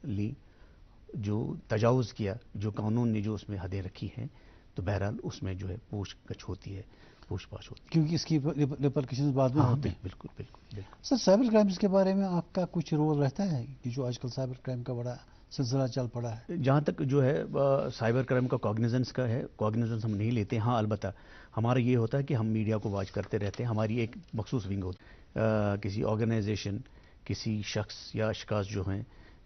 لی، جو تجاوز کیا، جو قانون نے جو اس میں حدیں رکھی ہیں، تو بہرحال اس میں جو ہے پوچھ گچھ ہوتی ہے، پوچھ پاچھ ہوتی ہے، کیونکہ اس کی ریپرکشنز بعد میں ہوتے ہیں. بالکل. سر، سائبر کرائمز کے بارے میں آپ کا کچھ رول رہتا ہے کہ جو آج کل سائبر کرائم کا بڑا سلسلہ چل پڑا ہے؟ جہاں تک جو ہے سائبر کرائم کا کوگنیزنس کا ہے، کوگنیزنس ہم نہیں لیتے. ہاں البتہ ہمارا یہ ہوتا ہے کہ ہم میڈیا کو واچ کرتے رہتے ہیں. ہماری ایک مخصوص ونگ ہوتی ہے، کسی آرگنائزیشن، کسی شخص یا اشخاص جو ہیں،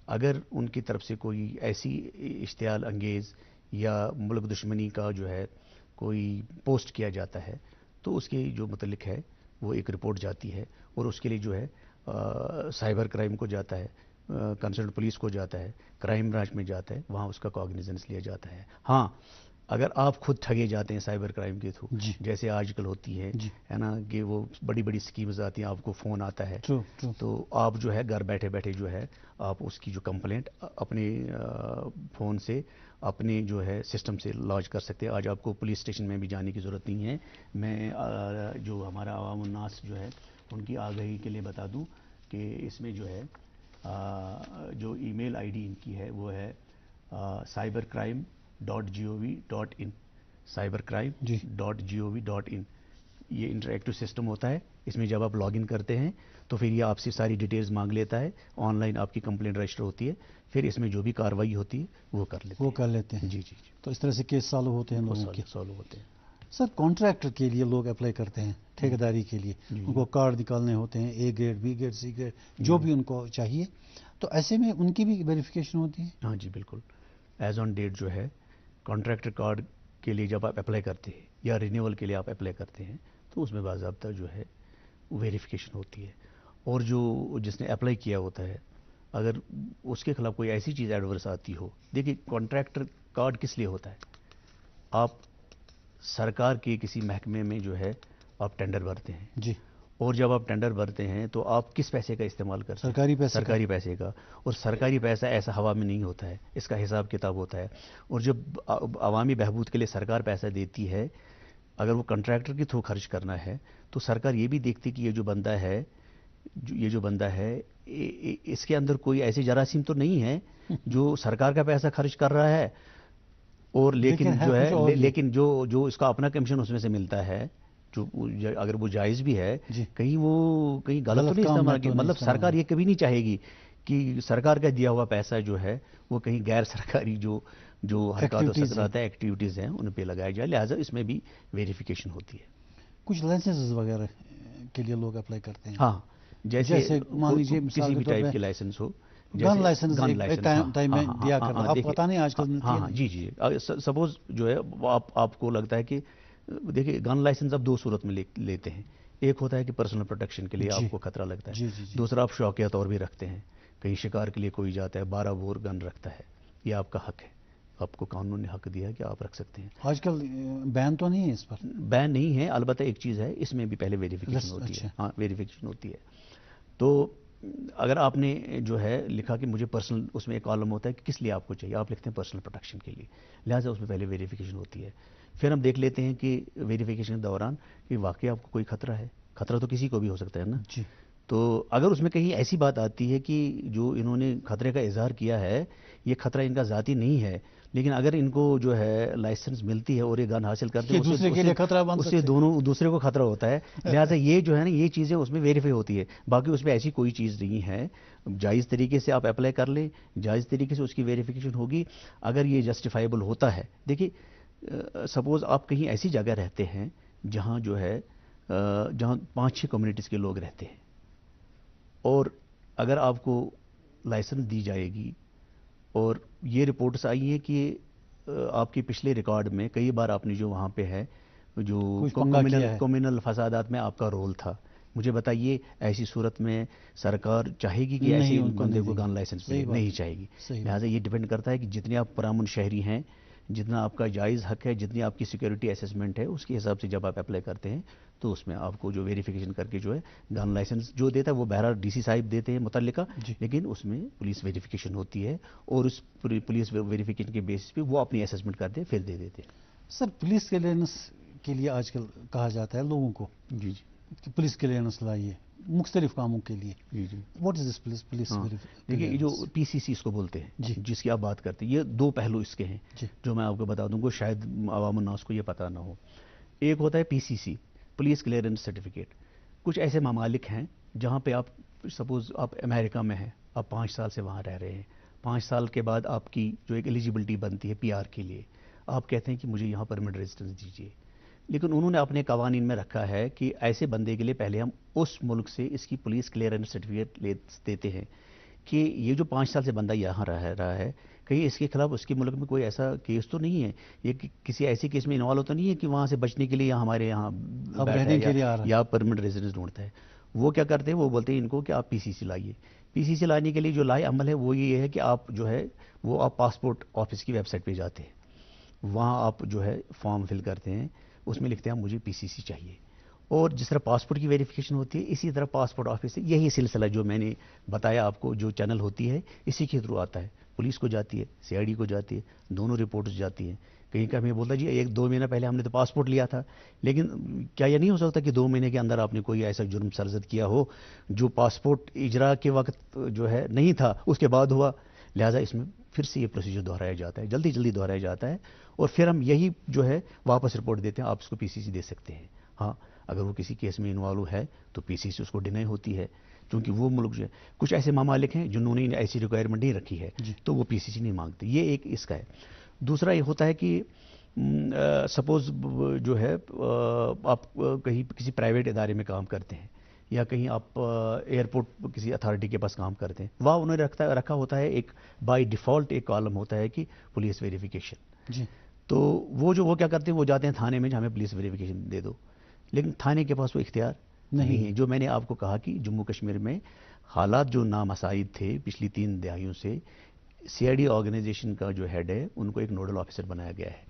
اگر ان کی طرف سے کوئی ایسی اشتعال انگیز یا ملک دشمنی کا جو ہے کوئی پوسٹ کیا جاتا ہے تو اس کے جو متعلق ہے وہ ایک رپورٹ جاتی ہے، اور اس کے لیے جو ہے سائبر کرائم کو جاتا ہے، کنسرن پولیس کو جاتا ہے، کرائم برانچ میں جاتا ہے، وہاں اس کا کوگنیزنس لیا جاتا ہے. ہاں اگر آپ خود ٹھگے جاتے ہیں سائبر کرائم کے تھرو، جیسے آج کل ہوتی ہے نا کہ وہ بڑی بڑی سکیمز آتی ہیں، آپ کو فون آتا ہے، تو آپ جو ہے گھر بیٹھے بیٹھے جو ہے آپ اس کی جو کمپلینٹ اپنے فون سے، اپنے جو ہے سسٹم سے لانچ کر سکتے ہیں. آج آپ کو پولیس اسٹیشن میں بھی جانے کی ضرورت نہیں ہے. میں جو ہمارا عوام الناس جو ہے ان کی آگاہی کے لیے بتا دوں کہ اس میں جو ہے جو ای میل آئی ڈی ان کی ہے وہ ہے cybercrime.gov.in، cybercrime.gov.in. یہ انٹریکٹو سسٹم ہوتا ہے. اس میں جب آپ لاگ ان کرتے ہیں تو پھر یہ آپ سے ساری ڈیٹیلز مانگ لیتا ہے، آن لائن آپ کی کمپلینٹ رجسٹر ہوتی ہے، پھر اس میں جو بھی کارروائی ہوتی ہے وہ کر لیتے ہیں. جی. تو اس طرح سے کیس سالو ہوتے ہیں لوگوں کے. سالو ہوتے ہیں. سر، کانٹریکٹر کے لیے لوگ اپلائی کرتے ہیں، ٹھیکیداری کے لیے، ان کو کارڈ نکالنے ہوتے ہیں، A grade, B grade, C grade, جو بھی ان کو چاہیے، تو ایسے میں ان کی بھی ویریفیکیشن ہوتی ہے؟ ہاں جی بالکل. ایز آن ڈیٹ جو ہے کانٹریکٹر کارڈ کے لیے جب آپ اپلائی کرتے ہیں یا رینیول کے لیے آپ اپلائی کرتے ہیں تو اس میں باضابطہ جو ہے ویریفیکیشن ہوتی ہے. اور جو جس نے اپلائی کیا ہوتا ہے اگر اس کے خلاف کوئی ایسی چیز ایڈورس آتی ہو، دیکھیے کانٹریکٹر کارڈ کس لیے ہوتا ہے؟ آپ سرکار کے کسی محکمے میں جو ہے آپ ٹینڈر بھرتے ہیں جی اور جب آپ ٹینڈر بھرتے ہیں تو آپ کس پیسے کا استعمال کرتے ہیں؟ سرکاری پیسے کا۔ سرکاری پیسے کا، اور سرکاری پیسہ ایسا ہوا میں نہیں ہوتا ہے، اس کا حساب کتاب ہوتا ہے، اور جب عوامی بہبود کے لیے سرکار پیسہ دیتی ہے، اگر وہ کنٹریکٹر کے تھرو خرچ کرنا ہے تو سرکار یہ بھی دیکھتی کہ یہ جو بندہ ہے اس کے اندر کوئی ایسے جراثیم تو نہیں ہے جو سرکار کا پیسہ خرچ کر رہا ہے، اور لیکن جو ہے لیکن جو اس کا اپنا کمیشن اس میں سے ملتا ہے، جو اگر وہ جائز بھی ہے، کہیں غلط تو نہیں استعمال کیا۔ مطلب سرکار یہ کبھی نہیں چاہے گی کہ سرکار کا دیا ہوا پیسہ جو ہے وہ کہیں غیر سرکاری جو حرکات و سکنات ہے، ایکٹیویٹیز ہیں، ان پہ لگایا جائے، لہٰذا اس میں بھی ویریفیکیشن ہوتی ہے۔ کچھ لائسنس وغیرہ کے لیے لوگ اپلائی کرتے ہیں؟ ہاں، جیسے مان لیجیے کسی بھی ٹائپ کے لائسنس ہو، گن لائسنس ایک ٹائم میں دیا کرتا، آپ پتہ نہیں آج کل ملتی ہے؟ ہاں جی سپوز جو ہے آپ کو لگتا ہے کہ دیکھیں گن لائسنس آپ دو صورت میں لیتے ہیں، ایک ہوتا ہے کہ پرسنل پروٹیکشن کے لیے آپ کو خطرہ لگتا ہے، دوسرا آپ شوقیہ طور بھی رکھتے ہیں، کہیں شکار کے لیے کوئی جاتا ہے 12 بور گن رکھتا ہے، یہ آپ کا حق ہے، آپ کو قانون نے حق دیا ہے کہ آپ رکھ سکتے ہیں۔ آج کل بین تو نہیں ہے اس پر؟ بین نہیں ہے، البتہ ایک چیز ہے، اس میں بھی پہلے ویریفیکیشن ہوتی ہے۔ ہاں ویریفیکیشن ہوتی ہے، تو اگر آپ نے جو ہے لکھا کہ مجھے پرسنل، اس میں ایک کالم ہوتا ہے کہ کس لیے آپ کو چاہیے، آپ لکھتے ہیں پرسنل پروٹیکشن کے لیے، لہٰذا اس میں پہلے ویریفیکیشن ہوتی ہے، پھر ہم دیکھ لیتے ہیں کہ ویریفیکیشن کے دوران کہ واقعی آپ کو کوئی خطرہ ہے، خطرہ تو کسی کو بھی ہو سکتا ہے نا، تو اگر اس میں کہیں ایسی بات آتی ہے کہ جو انہوں نے خطرے کا اظہار کیا ہے یہ خطرہ ان کا ذاتی نہیں ہے، لیکن اگر ان کو جو ہے لائسنس ملتی ہے اور یہ گن حاصل کرتے ہیں، اس سے دوسرے کو خطرہ ہوتا ہے، لہٰذا یہ جو ہے نا یہ چیزیں اس میں ویریفائی ہوتی ہے، باقی اس میں ایسی کوئی چیز نہیں ہے، جائز طریقے سے آپ اپلائی کر لیں، جائز طریقے سے اس کی ویریفیکیشن ہوگی، اگر یہ جسٹیفائیبل ہوتا ہے۔ دیکھیے سپوز آپ کہیں ایسی جگہ رہتے ہیں جہاں جو ہے جہاں 5-6 کمیونٹیز کے لوگ رہتے ہیں، اور اگر آپ کو لائسنس دی جائے گی اور یہ رپورٹس آئی ہیں کہ آپ کے پچھلے ریکارڈ میں کئی بار آپ نے جو وہاں پہ ہے جو کمیونل فسادات میں آپ کا رول تھا، مجھے بتائیے ایسی صورت میں سرکار چاہے گی کہ ایسے بندے کو گن لائسنس ملے؟ نہیں چاہے گی، لہٰذا یہ ڈیپینڈ کرتا ہے کہ جتنے آپ پرامن شہری ہیں، جتنا آپ کا جائز حق ہے، جتنی آپ کی سیکیورٹی اسسمنٹ ہے، اس کے حساب سے جب آپ اپلائی کرتے ہیں تو اس میں آپ کو جو ویریفیکیشن کر کے جو ہے گن لائسنس جو دیتا ہے وہ بہرحال ڈی سی صاحب دیتے ہیں متعلقہ، لیکن اس میں پولیس ویریفیکیشن ہوتی ہے اور اس پولیس ویریفیکیشن کے بیسس پہ وہ اپنی اسسمنٹ کرتے ہیں پھر دے دیتے ہیں۔ سر پولیس کلیئرنس کے لیے آج کل کہا جاتا ہے لوگوں کو پولیس کلیئرنس لائیے مختلف کاموں کے لیے، واٹ از دس پولیس؟ دیکھیے یہ جو پی سی سی اس کو بولتے ہیں جس کی آپ بات کرتے ہیں، یہ دو پہلو اس کے ہیں جو میں آپ کو بتا دوں گا، شاید عوام الناس کو یہ پتہ نہ ہو۔ ایک ہوتا ہے پی سی سی، پولیس کلیئرنس سرٹیفکیٹ۔ کچھ ایسے ممالک ہیں جہاں پہ آپ سپوز آپ امریکہ میں ہیں، آپ 5 سال سے وہاں رہ رہے ہیں، 5 سال کے بعد آپ کی جو ایک ایلیجیبلٹی بنتی ہے پی آر کے لیے، آپ کہتے ہیں کہ مجھے یہاں پرمنٹ ریزیڈنس دیجیے، لیکن انہوں نے اپنے قوانین میں رکھا ہے کہ ایسے بندے کے لیے پہلے ہم اس ملک سے اس کی پولیس کلیئرنس سرٹیفکیٹ دیتے ہیں کہ یہ جو 5 سال سے بندہ یہاں رہ رہا ہے، کہیں اس کے خلاف اس کے ملک میں کوئی ایسا کیس تو نہیں ہے، یہ کسی ایسی کیس میں انوالو تو نہیں ہے کہ وہاں سے بچنے کے لیے ہمارے یہاں یا پرمنٹ ریزیڈنس ڈھونڈتا ہے۔ وہ کیا کرتے ہیں، وہ بولتے ہیں ان کو کہ آپ پی سی سی لائیے۔ پی سی سی لانے کے لیے جو لائے عمل ہے وہ یہ ہے کہ آپ جو ہے وہ آپ پاسپورٹ آفس کی ویب سائٹ پہ جاتے ہیں، وہاں آپ جو ہے فارم فل کرتے ہیں، اس میں لکھتے ہیں مجھے پی سی سی چاہیے، اور جس طرح پاسپورٹ کی ویریفیکیشن ہوتی ہے اسی طرح پاسپورٹ آفس سے یہی سلسلہ جو میں نے بتایا آپ کو، جو چینل ہوتی ہے اسی کے تھرو آتا ہے، پولیس کو جاتی ہے، سی آئی ڈی کو جاتی ہے، دونوں رپورٹس جاتی ہیں۔ کہیں کا ہمیں بولتا جی 1-2 مہینہ پہلے ہم نے تو پاسپورٹ لیا تھا، لیکن کیا یہ نہیں ہو سکتا کہ 2 مہینے کے اندر آپ نے کوئی ایسا جرم سرزد کیا ہو جو پاسپورٹ اجرا کے وقت جو ہے نہیں تھا، اس کے بعد ہوا؟ لہٰذا اس میں پھر سے یہ پروسیجر دہرایا جاتا ہے، جلدی دہرایا جاتا ہے، اور پھر ہم یہی جو ہے واپس رپورٹ دیتے ہیں، آپ اس کو پی سی سی دے سکتے ہیں۔ ہاں اگر وہ کسی کیس میں انوالو ہے تو پی سی سی اس کو ڈینائی ہوتی ہے، کیونکہ وہ ملک جو ہے کچھ ایسے ممالک ہیں جنہوں نے ایسی ریکوائرمنٹ نہیں رکھی ہے تو وہ پی سی سی نہیں مانگتے، یہ ایک اس کا ہے۔ دوسرا یہ ہوتا ہے کہ سپوز جو ہے آپ کہیں کسی پرائیویٹ ادارے میں کام کرتے ہیں یا کہیں آپ ایئرپورٹ کسی اتھارٹی کے پاس کام کرتے ہیں، وہاں انہوں نے رکھا ہوتا ہے ایک بائی ڈیفالٹ ایک کالم ہوتا ہے کہ پولیس ویریفیکیشن، تو وہ کیا کرتے ہیں، وہ جاتے ہیں تھانے میں ہمیں پولیس ویریفیکیشن دے دو، لیکن تھانے کے پاس وہ اختیار نہیں ہے۔ جو میں نے آپ کو کہا کہ جموں کشمیر میں حالات جو نامساعد تھے پچھلی 3 دہائیوں سے، سی آئی ڈی آرگنائزیشن کا جو ہیڈ ہے ان کو ایک نوڈل آفیسر بنایا گیا ہے،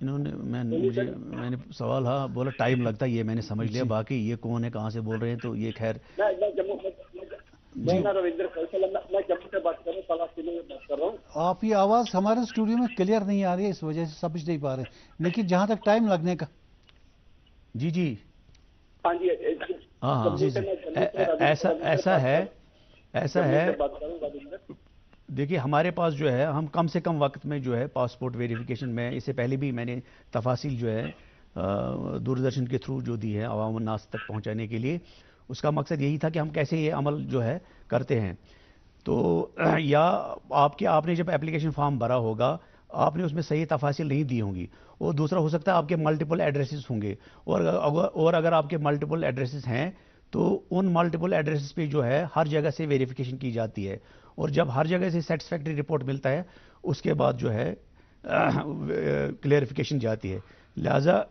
انہوں نے میں نے سوال ہاں بولا ٹائم لگتا ہے، یہ میں نے سمجھ لیا، باقی یہ کون ہے کہاں سے بول رہے ہیں تو یہ خیر میں جموں رویندر فیصل، میں جموں سے بات کر رہا ہوں، پلاسی میں بات کر رہا ہوں. آپ کی آواز ہمارے اسٹوڈیو میں کلیئر نہیں آ رہی ہے، اس وجہ سے سمجھ نہیں پا رہے ہیں، لیکن جہاں تک ٹائم لگنے کا جی ہاں جی ہاں ایسا ہے دیکھیے ہمارے پاس جو ہے ہم کم سے کم وقت میں جو ہے پاسپورٹ ویریفیکیشن میں اس سے پہلے بھی میں نے تفاصیل جو ہے دوردرشن کے تھرو جو دی ہے عوام الناس تک پہنچانے کے لیے، اس کا مقصد یہی تھا کہ ہم کیسے یہ عمل جو ہے کرتے ہیں. تو یا آپ نے جب اپلیکیشن فارم بھرا ہوگا آپ نے اس میں صحیح تفاصیل نہیں دی ہوں گی، اور دوسرا ہو سکتا ہے آپ کے ملٹیپل ایڈریسز ہوں گے، اور اگر آپ کے ملٹیپل ایڈریسز ہیں تو ان ملٹیپل ایڈریسز پہ جو ہے ہر جگہ سے ویریفیکیشن کی جاتی ہے، اور جب ہر جگہ سے سیٹسفیکٹری رپورٹ ملتا ہے اس کے بعد جو ہے کلیئرفیکیشن جاتی ہے. لہٰذا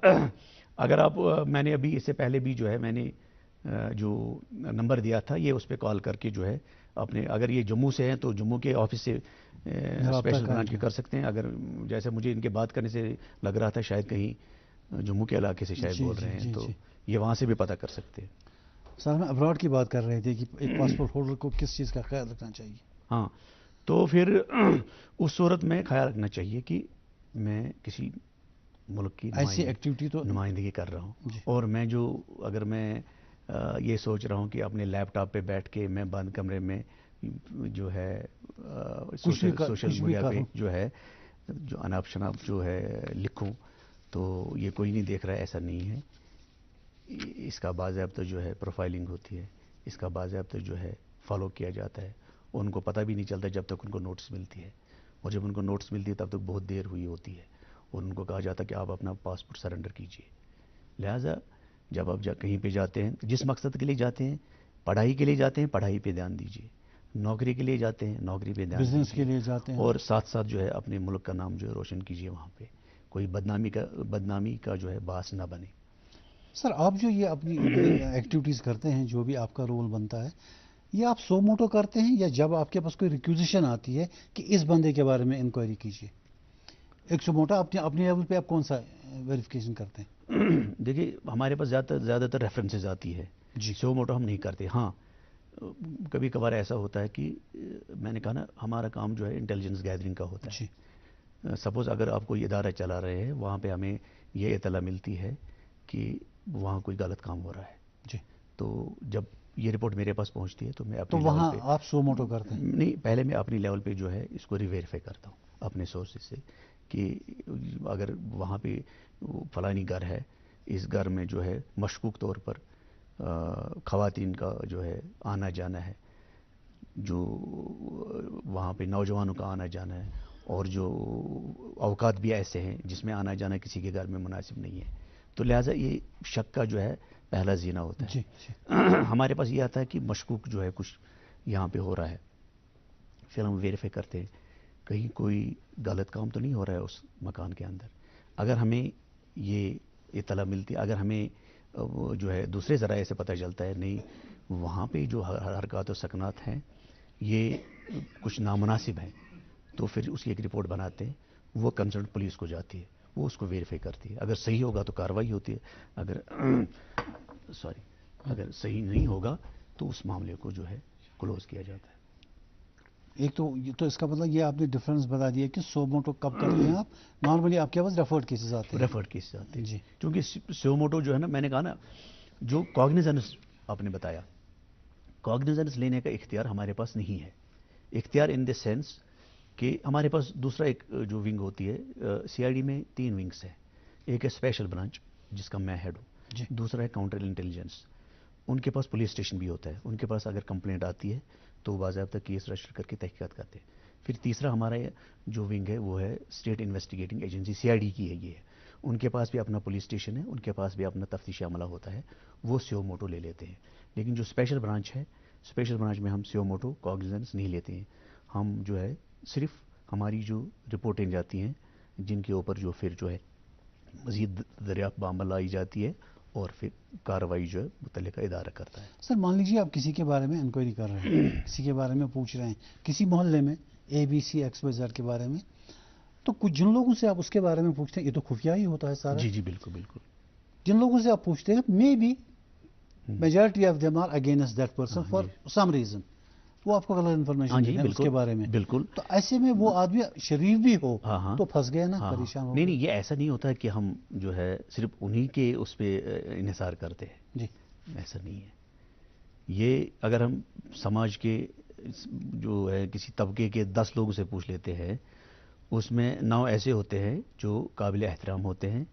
اگر آپ میں نے ابھی اس سے پہلے بھی جو ہے میں نے جو نمبر دیا تھا یہ اس پہ کال کر کے جو ہے اپنے، اگر یہ جموں سے ہیں تو جموں کے آفس سے اسپیشل برانچ کے کر سکتے ہیں، اگر جیسے مجھے ان کے بات کرنے سے لگ رہا تھا شاید کہیں جموں کے علاقے سے شاید بول رہے ہیں تو یہ وہاں سے بھی پتہ کر سکتے ہیں. سر میں ابراڈ کی بات کر رہے تھے کہ ایک پاسپورٹ ہولڈر کو کس چیز کا خیال رکھنا چاہیے. ہاں تو پھر اس صورت میں خیال رکھنا چاہیے کہ میں کسی ملک کی ایسی ایکٹیویٹی تو نمائندگی کر رہا ہوں، اور میں جو اگر میں یہ سوچ رہا ہوں کہ اپنے لیپ ٹاپ پہ بیٹھ کے میں بند کمرے میں جو ہے سوشل میڈیا پہ جو ہے جو اناپ شناپ جو ہے لکھوں تو یہ کوئی نہیں دیکھ رہا ہے، ایسا نہیں ہے. اس کا باضابطہ جو ہے پروفائلنگ ہوتی ہے، اس کا باضابطہ جو ہے فالو کیا جاتا ہے، اور ان کو پتہ بھی نہیں چلتا جب تک ان کو نوٹس ملتی ہے، اور جب ان کو نوٹس ملتی ہے تب تک بہت دیر ہوئی ہوتی ہے، اور ان کو کہا جاتا ہے کہ آپ اپنا پاسپورٹ سرنڈر کیجیے. لہٰذا جب آپ کہیں پہ جاتے ہیں جس مقصد کے لیے جاتے ہیں، پڑھائی کے لیے جاتے ہیں پڑھائی پہ دھیان دیجیے، نوکری کے لیے جاتے ہیں نوکری پہ دھیان دیجیے، بزنس کے لیے جاتے ہیں، اور ساتھ ساتھ جو ہے اپنے ملک کا نام جو ہے روشن کیجیے، وہاں پہ کوئی بدنامی کا جو ہے باعث نہ بنے. سر آپ جو یہ اپنی ایکٹیویٹیز کرتے ہیں، جو بھی آپ کا رول بنتا ہے، یہ آپ سو موٹو کرتے ہیں یا جب آپ کے پاس کوئی ریکوزیشن آتی ہے کہ اس بندے کے بارے میں انکوائری کیجیے، ایک سو موٹا اپنے لیول پہ آپ کون سا ویریفیکیشن کرتے ہیں؟ دیکھیے ہمارے پاس زیادہ تر ریفرنسز آتی ہے، سو موٹو ہم نہیں کرتے. ہاں کبھی کبھار ایسا ہوتا ہے کہ میں نے کہا نا ہمارا کام جو ہے انٹیلیجنس گیدرنگ کا ہوتا ہے. سپوز اگر آپ کوئی ادارہ چلا رہے ہیں وہاں پہ ہمیں یہ اطلاع ملتی ہے کہ وہاں کوئی غلط کام ہو رہا ہے، تو جب یہ رپورٹ میرے پاس پہنچتی ہے تو میں اپنے وہاں آپ سو موٹو کرتے ہیں؟ نہیں، پہلے میں اپنی لیول پہ جو ہے اس کو ریویریفائی کرتا ہوں اپنے سورسز سے کہ اگر وہاں پہ فلانی گھر ہے، اس گھر میں جو ہے مشکوک طور پر خواتین کا جو ہے آنا جانا ہے، جو وہاں پہ نوجوانوں کا آنا جانا ہے، اور جو اوقات بھی ایسے ہیں جس میں آنا جانا کسی کے گھر میں مناسب نہیں ہے، تو لہٰذا یہ شک کا جو ہے پہلا زینہ ہوتا ہے. ہمارے پاس یہ آتا ہے کہ مشکوک جو ہے کچھ یہاں پہ ہو رہا ہے، پھر ہم ویریفائی کرتے ہیں کہیں کوئی غلط کام تو نہیں ہو رہا ہے اس مکان کے اندر. اگر ہمیں یہ اطلاع ملتی ہے، اگر ہمیں جو ہے دوسرے ذرائع سے پتہ چلتا ہے نہیں وہاں پہ جو حرکات و سکنات ہیں یہ کچھ نامناسب ہیں، تو پھر اس کی ایک رپورٹ بناتے ہیں، وہ کنسرن پولیس کو جاتی ہے، وہ اس کو ویریفائی کرتی ہے. اگر صحیح ہوگا تو کارروائی ہوتی ہے، اگر صحیح نہیں ہوگا تو اس معاملے کو جو ہے کلوز کیا جاتا ہے. ایک تو اس کا مطلب یہ آپ نے ڈفرنس بتا دیا کہ سو موٹو کب کرتے ہیں آپ، نارملی آپ کے پاس ریفرڈ کیسز آتے ہیں؟ ریفرڈ کیسز آتے ہیں کیونکہ سو موٹو جو ہے نا، میں نے کہا نا جو کاگنیزنس آپ نے بتایا، کاگنیزنس لینے کا اختیار ہمارے پاس نہیں ہے. اختیار ان دا سینس کہ ہمارے پاس دوسرا ایک جو ونگ ہوتی ہے سی آئی ڈی میں 3 ونگس ہیں. ایک ہے اسپیشل برانچ جس کا میں ہیڈ ہوں، دوسرا ہے کاؤنٹر انٹیلیجنس، ان کے پاس پولیس اسٹیشن بھی ہوتا ہے، ان کے پاس اگر کمپلینٹ آتی ہے تو باضابطہ کیس رجسٹر کر کے تحقیقات کرتے ہیں. پھر تیسرا ہمارا جو ونگ ہے وہ ہے state investigating agency, C I D کی ہے، یہ ہے، ان کے پاس بھی اپنا پولیس اسٹیشن ہے، ان کے پاس بھی اپنا تفتیشی عملہ ہوتا ہے، وہ سیو موٹو لے لیتے ہیں. لیکن جو اسپیشل برانچ ہے، اسپیشل برانچ میں ہم سیو موٹو کاگنیزنس نہیں لیتے ہیں. ہم جو ہے صرف ہماری جو رپورٹیں جاتی ہیں جن کے اوپر جو پھر جو ہے مزید دریافت بعمل لائی جاتی ہے اور پھر کارروائی جو ہے متعلقہ ادارہ کرتا ہے. سر مان لیجیے آپ کسی کے بارے میں انکوائری کر رہے ہیں، کسی کے بارے میں پوچھ رہے ہیں، کسی محلے میں ABC XYZ کے بارے میں، تو کچھ جن لوگوں سے آپ اس کے بارے میں پوچھتے ہیں، یہ تو خفیہ ہی ہوتا ہے سارا. جی جی بالکل بالکل. جن لوگوں سے آپ پوچھتے ہیں may be majority of them are against that person for some reason, وہ آپ کو غلط انفارمیشن دیتے ہیں اس کے بارے میں. بالکل. تو ایسے میں وہ آدمی شریف بھی ہو تو پھنس گئے نا، ہاں پریشان ہو. نہیں نہیں، یہ ایسا نہیں ہوتا ہے کہ ہم جو ہے صرف انہی کے اس پہ انحصار کرتے ہیں. جی ایسا نہیں ہے. یہ اگر ہم سماج کے جو ہے کسی طبقے کے 10 لوگوں سے پوچھ لیتے ہیں، اس میں 9 ایسے ہوتے ہیں جو قابل احترام ہوتے ہیں،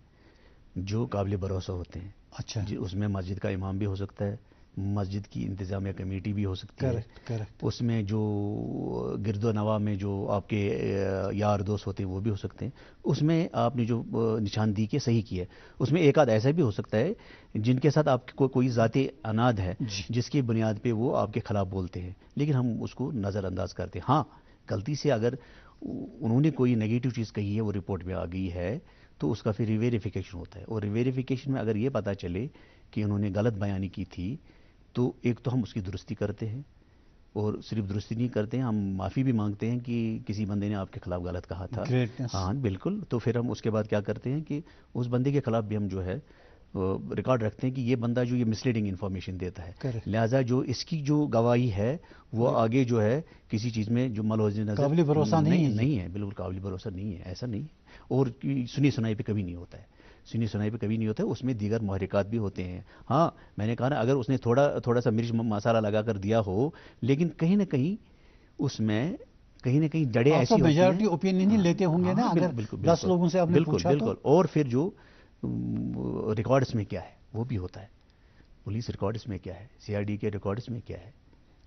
جو قابل بھروسہ ہوتے ہیں. اچھا. جی اس میں مسجد کا امام بھی ہو سکتا ہے، مسجد کی انتظامیہ کمیٹی بھی ہو سکتی ہے. کریکٹ. اس میں جو گرد و نواح میں جو آپ کے یار دوست ہوتے ہیں وہ بھی ہو سکتے ہیں. اس میں آپ نے جو نشاندہی کی صحیح کی ہے. اس میں ایک آدھ ایسا بھی ہو سکتا ہے جن کے ساتھ آپ کو کوئی ذاتی اناد ہے جس کی بنیاد پہ وہ آپ کے خلاف بولتے ہیں، لیکن ہم اس کو نظر انداز کرتے ہیں. ہاں غلطی سے اگر انہوں نے کوئی نیگیٹو چیز کہی ہے وہ رپورٹ میں آ گئی ہے تو اس کا پھر ریویریفیکیشن ہوتا ہے، اور ریویریفیکیشن میں اگر یہ پتہ چلے کہ انہوں نے غلط بیانی کی تھی تو ایک تو ہم اس کی درستی کرتے ہیں، اور صرف درستی نہیں کرتے ہیں، ہم معافی بھی مانگتے ہیں کہ کسی بندے نے آپ کے خلاف غلط کہا تھا. ہاں بالکل. تو پھر ہم اس کے بعد کیا کرتے ہیں کہ اس بندے کے خلاف بھی ہم جو ہے ریکارڈ رکھتے ہیں کہ یہ بندہ جو یہ مسلیڈنگ انفارمیشن دیتا ہے، لہٰذا جو اس کی جو گواہی ہے وہ آگے جو ہے کسی چیز میں جو ملوث نظر قابل بھروسہ نہیں ہے. بالکل قابل بھروسہ نہیں ہے، ایسا نہیں ہے. اور سنی سنائی پہ کبھی نہیں ہوتا ہے. سنی سنائی پہ کبھی نہیں ہوتا ہے. اس میں دیگر محرکات بھی ہوتے ہیں. ہاں میں نے کہا نا، اگر اس نے تھوڑا سا مرچ مسالہ لگا کر دیا ہو، لیکن کہیں نہ کہیں اس میں کہیں نہ کہیں جڑیں ایسی ہوتی ہیں. میجارٹی اوپینین نہیں لیتے ہوں گے نا اگر 10 لوگوں سے آپ نے پوچھا تو. بالکل. اور پھر جو ریکارڈز میں کیا ہے وہ بھی ہوتا ہے. پولیس ریکارڈز میں کیا ہے، سی آئی ڈی کے ریکارڈز میں کیا ہے،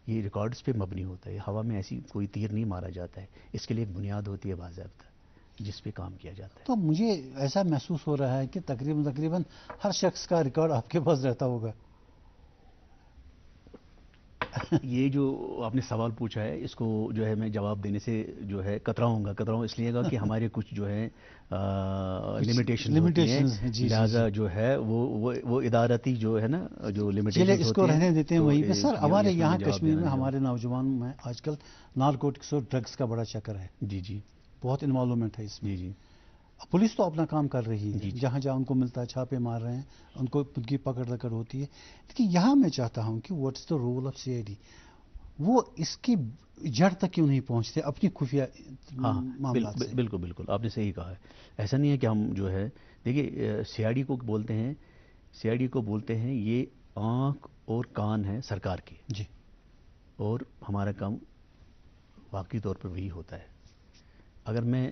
یہ ریکارڈز پہ مبنی ہوتا ہے. ہوا میں ایسی کوئی تیر نہیں مارا جاتا ہے. اس کے لیے ایک بنیاد ہوتی ہے باضابطہ جس پہ کام کیا جاتا ہے. تو مجھے ایسا محسوس ہو رہا ہے کہ تقریباً ہر شخص کا ریکارڈ آپ کے پاس رہتا ہوگا. یہ جو آپ نے سوال پوچھا ہے اس کو جو ہے میں جواب دینے سے جو ہے کتراؤں اس لیے گا کہ ہمارے کچھ جو ہے لمیٹیشن ہوتی ہیں، لہٰذا جو ہے وہ ادارتی جو ہے نا جو لمیٹیشن ہوتی ہیں. اس کو رہنے دیتے ہیں وہیں پہ. سر ہمارے یہاں کشمیر میں ہمارے نوجوانوں میں آج کل نارکوٹکس اور ڈرگس کا بڑا چکر ہے. جی جی بہت انوالومنٹ ہے اس میں. جی جی. پولیس تو اپنا کام کر رہی ہے، جہاں جہاں ان کو ملتا ہے چھاپے مار رہے ہیں، ان کو ان کی پکڑ رکڑ ہوتی ہے. لیکن یہاں میں چاہتا ہوں کہ what is the role of C I D, وہ اس کی جڑ تک کیوں نہیں پہنچتے اپنی خفیہ معاملات سے. بالکل بالکل آپ نے صحیح کہا ہے. ایسا نہیں ہے کہ ہم جو ہے دیکھیے سی آئی ڈی کو بولتے ہیں یہ آنکھ اور کان ہے سرکار کے. جی. اور ہمارا کام واقعی طور پر وہی ہوتا ہے. اگر میں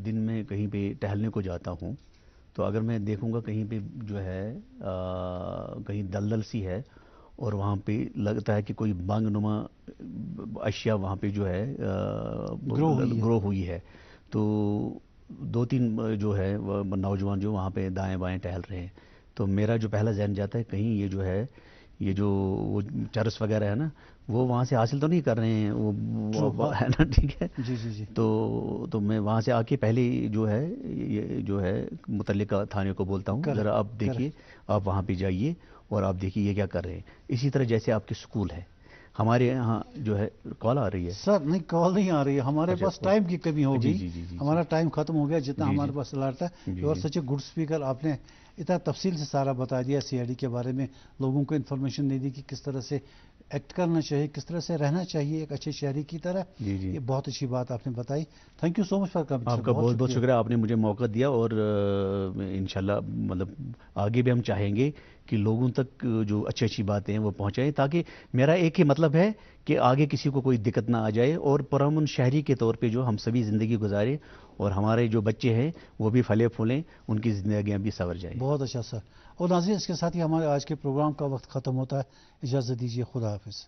دن میں کہیں پہ ٹہلنے کو جاتا ہوں تو اگر میں دیکھوں گا کہیں پہ جو ہے کہیں دلدل سی ہے اور وہاں پہ لگتا ہے کہ کوئی بانگ نما اشیاء وہاں پہ جو ہے گرو ہوئی ہے، تو 2-3 جو ہے نوجوان جو وہاں پہ دائیں بائیں ٹہل رہے ہیں، تو میرا جو پہلا ذہن جاتا ہے کہیں یہ جو ہے یہ جو وہ چرس وغیرہ ہے نا وہ وہاں سے حاصل تو نہیں کر رہے ہیں وہ ہے نا. ٹھیک ہے. جی جی جی. تو میں وہاں سے آ کے پہلے جو ہے یہ جو ہے متعلقہ تھانے کو بولتا ہوں ذرا آپ دیکھیے، آپ وہاں پہ جائیے اور آپ دیکھیے یہ کیا کر رہے ہیں. اسی طرح جیسے آپ کے اسکول ہے، ہمارے یہاں جو ہے کال آ رہی ہے. سر نہیں کال نہیں آ رہی ہے، ہمارے پاس ٹائم کی کمی ہو گئی. ہمارا ٹائم ختم ہو گیا جتنا ہمارے پاس الاٹ ہے. You are such a good speaker. آپ نے اتنا تفصیل سے سارا بتا دیا سی آئی ڈی کے بارے میں، لوگوں کو انفارمیشن دے دی کہ کس طرح سے ایکٹ کرنا چاہیے، کس طرح سے رہنا چاہیے ایک اچھے شہری کی طرح. یہ بہت اچھی بات آپ نے بتائی. Thank you so much for coming. آپ کا بہت بہت شکریہ، آپ نے مجھے موقع دیا، اور انشاءاللہ مطلب آگے بھی ہم چاہیں گے کہ لوگوں تک جو اچھی باتیں ہیں وہ پہنچائیں، تاکہ میرا ایک ہی مطلب ہے کہ آگے کسی کو کوئی دقت نہ آ جائے، اور پرامن شہری کے طور پہ جو ہم سبھی زندگی گزاریں، اور ہمارے جو بچے ہیں وہ بھی پھلے پھولیں، ان کی زندگیاں بھی سنور جائیں. بہت اچھا سر. اور ناظرین اس کے ساتھ ہی ہمارے آج کے پروگرام کا وقت ختم ہوتا ہے. اجازت دیجیے. خدا حافظ.